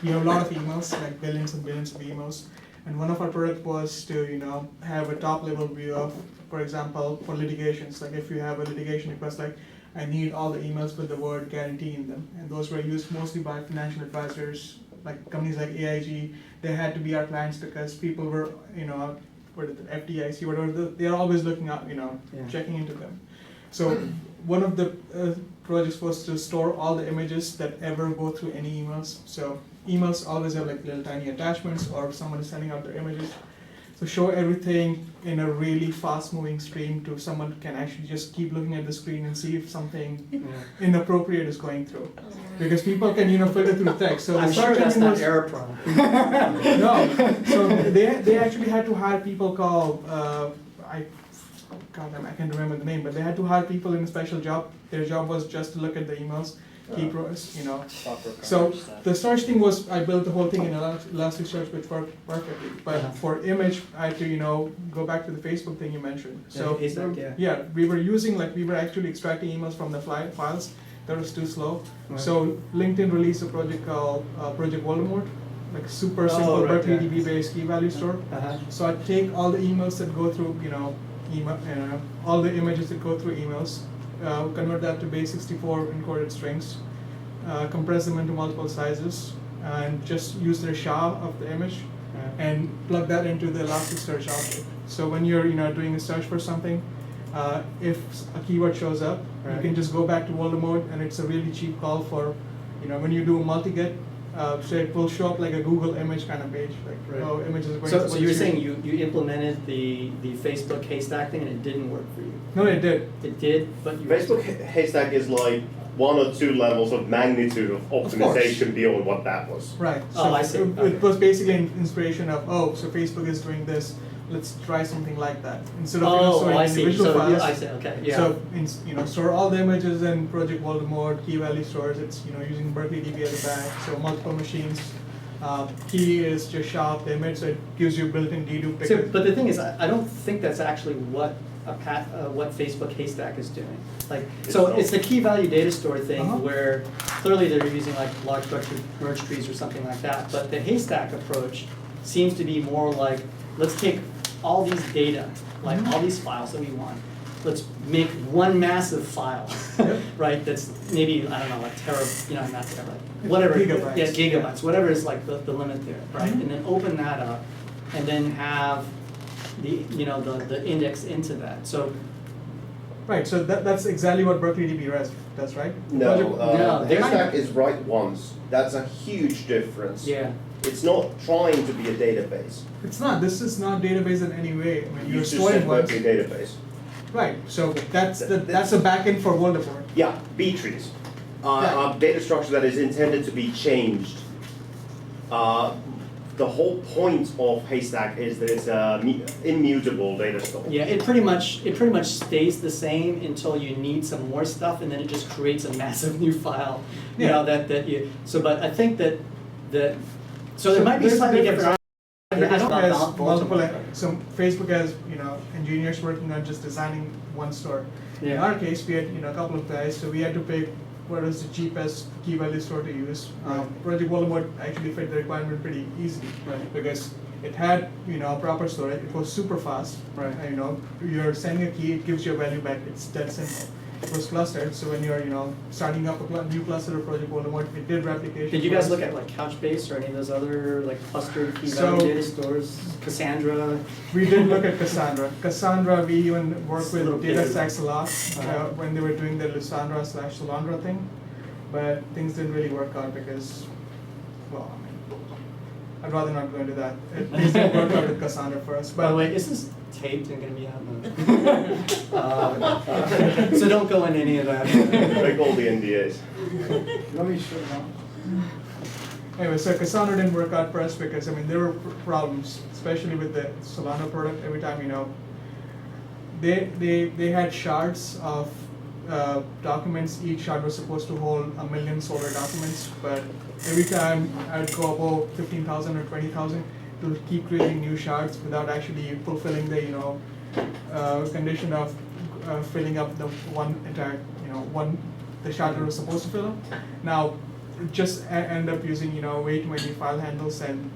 we have a lot of emails, like billions and billions of emails. And one of our product was to, have a top level view of, for example, for litigations, like if you have a litigation request, like I need all the emails with the word guarantee in them. And those were used mostly by financial advisors, like companies like AIG. They had to be our clients because people were, what is it, FDIC, whatever, they're always looking up, checking into them. So one of the projects was to store all the images that ever go through any emails. So emails always have like little tiny attachments, or if someone is sending out their images. So show everything in a really fast moving stream to someone can actually just keep looking at the screen and see if something inappropriate is going through. Because people can, filter through text. So
I'm sure that's not error prone.
No, so they actually had to hire people called, I can't remember the name, but they had to hire people in a special job. Their job was just to look at the emails, keep, So the search thing was, I built the whole thing in Elasticsearch, which worked perfectly. But for image, I had to, go back to the Facebook thing you mentioned. So we were actually extracting emails from the files. That was too slow.
Right.
So LinkedIn released a project called Project Voldemort, like super simple Berkeley DB based key value store. So I take all the emails that go through, all the images that go through emails, convert that to base 64 encoded strings, compress them into multiple sizes, and just use the SHA of the image, and plug that into the Elasticsearch object. So when you're doing a search for something, if a keyword shows up, you can just go back to Voldemort, and it's a really cheap call for, when you do a multi-get, so it will show up like a Google image kind of page, like images are going.
So you were saying you implemented the Facebook haystack thing and it didn't work for you?
No, it did.
It did, but you
Facebook haystack is like 1 or 2 levels of magnitude of optimization beyond what that was.
Right.
So I see.
It was basically an inspiration of, so Facebook is doing this. Let's try something like that instead of storing individual files.
I see. Okay. Yeah.
So store all the images in Project Voldemort, key value stores. It's using Berkeley DB as a back, so multiple machines. Key is just SHA of the image, so it gives you built-in dedupe.
So, but the thing is, I don't think that's actually what what Facebook Haystack is doing. It's the key value data store thing where clearly they're using like large structured merge trees or something like that. But the Haystack approach seems to be more like, let's take all these data, like all these files that we want. Let's make one massive file, right? That's maybe, I don't know, like not terabyte, whatever,
gigabytes.
Gigabytes, whatever is like the limit there, right? And then open that up, and then have the the index into that. So.
Right. So that's exactly what Berkeley DB does, right?
No, Haystack is write once. That's a huge difference.
Yeah.
It's not trying to be a database.
It's not. This is not database in any way. I mean, you're
It's
storing
just a
once.
Berkeley database.
Right. So that's a backend for Voldemort.
Yeah, B trees. A data structure that is intended to be changed. The whole point of Haystack is that it's an immutable data store.
Yeah, it pretty much stays the same until you need some more stuff, and then it just creates a massive new file. But I think that so there might be slightly different.
Facebook has multiple. So Facebook has engineers working on just designing one store.
Yeah.
In our case, we had a couple of guys, so we had to pick what was the cheapest key value store to use. Project Voldemort actually fit the requirement pretty easily, because it had proper storage. It was super fast.
Right.
You're sending a key, it gives you a value back. It's that simple. It was clustered, so when you're starting up a new cluster of Project Voldemort, it did replication.
Did you guys look at like Couchbase or any of those other like clustered key value data stores? Cassandra.
We did look at Cassandra. Cassandra, we even worked with DataStax a lot when they were doing the Lysandra/Solandra thing, but things didn't really work out because, I'd rather not go into that. Things didn't work out with Cassandra for us.
By the way, is this taped and going to be out? So don't go into any of that.
Break all the NDAs.
Let me show you.
Anyway, so Cassandra didn't work out for us because, I mean, there were problems, especially with the Solana product. Every time, you know, they had shards of documents. Each shard was supposed to hold 1 million solar documents, but every time I'd go above 15,000 or 20,000 to keep creating new shards without actually fulfilling the, you know, condition of filling up the one entire, you know, the shard that was supposed to fill up. Now, just end up using, you know, way too many file handles and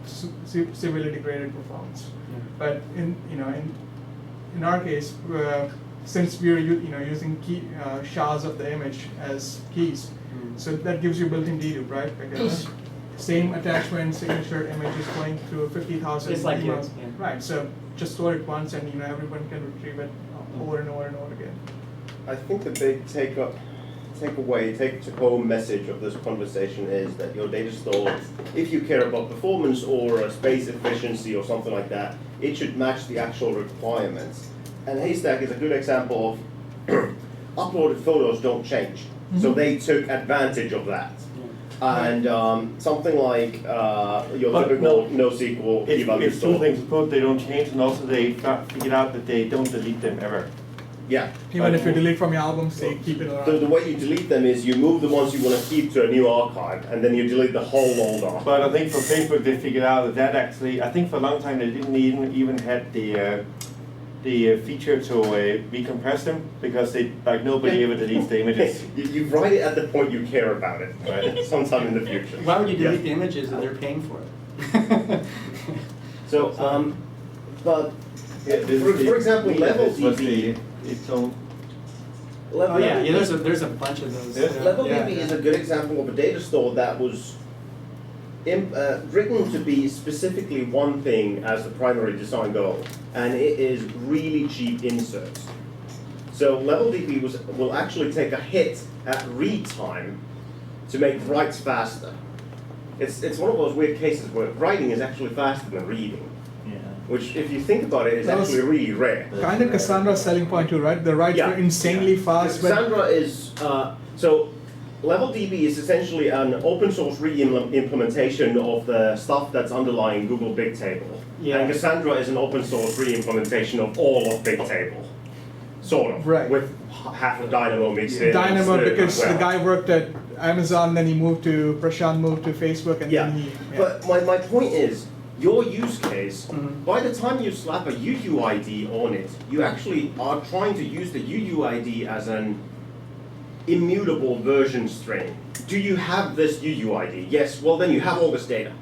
severely degraded performance.
Yeah.
But in our case, since we're using shards of the image as keys, so that gives you built-in dedupe, right? Because same attachment, signature image is going through 50,000
It's like
emails.
it, yeah.
Right, so just store it once and, you know, everyone can retrieve it over and over and over again.
I think the big take-home message of this conversation is that your data store, if you care about performance or space efficiency or something like that, it should match the actual requirements. And Haystack is a good example of uploaded photos don't change. So they took advantage of that. And something like your
But
typical NoSQL key value
It's two
store.
things, both they don't change, and also they figured out that they don't delete them ever.
Yeah.
Even if you delete from your albums, they keep it around.
The way you delete them is you move the ones you want to keep to a new archive, and then you delete the whole old archive.
But I think for Facebook they figured out that actually, I think for a long time they didn't even had the feature to recompress them, because they, like, nobody ever deletes the images.
You write it at the point you care about it, right? Sometime in the future.
Why would you delete
Yeah.
the images if they're paying for it?
So, but
Yeah,
for example, level
this was
DB.
its own.
Oh yeah, there's a bunch of those.
Yeah.
Level
Yeah,
DB
yeah.
is a good example of a data store that was written to be specifically one thing as the primary design goal, and it is really cheap inserts. So level DB will actually take a hit at read time to make writes faster. It's one of those weird cases where writing is actually faster than reading, which, if you think about it, is
That was
actually really rare.
Kind of Cassandra's selling point too, right? The writes
Yeah.
were insanely fast. but-
Cassandra is, so Level DB is essentially an open source re-implementation of the stuff that's underlying Google Bigtable.
Yeah.
And Cassandra is an open source re-implementation of all of Bigtable. Sort of.
Right.
With half of Dynamo mixed in.
Dynamo, because
well.
the guy worked at Amazon, then he moved to, Prashant moved to Facebook, and
Yeah.
then he.
But my point is, your use case, by the time you slap a UUID on it, you actually are trying to use the UUID as an immutable version string. Do you have this UUID? Yes, well then you have all this data.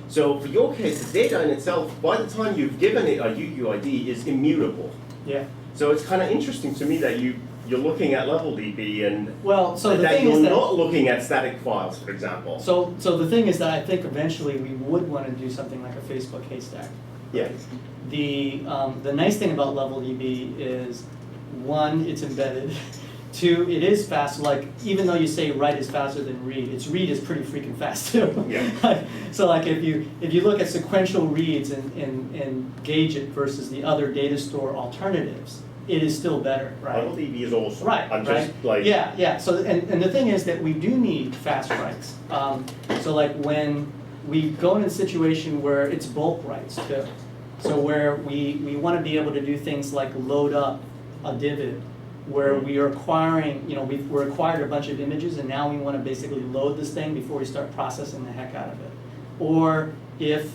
So for your case, the data in itself, by the time you've given it a UUID, is immutable.
Yeah.
So it's kind of interesting to me that you're looking at level DB and
Well, so the
that
thing
you're
is that.
not looking at static files, for example.
So the thing is that I think eventually we would want to do something like a Facebook haystack.
Yeah.
The nice thing about LevelDB is, one, it's embedded. Two, it is fast. Like, even though you say write is faster than read, its read is pretty freaking fast too.
Yeah.
So like if you look at sequential reads and gauge it versus the other data store alternatives, it is still better, right?
Level DB is awesome.
Right,
I'm
right.
just like
Yeah. So and the thing is that we do need fast writes. So like when we go in a situation where it's bulk writes too. So where we want to be able to do things like load up a divot, where we are acquiring, we're acquired a bunch of images and now we want to basically load this thing before we start processing the heck out of it. Or if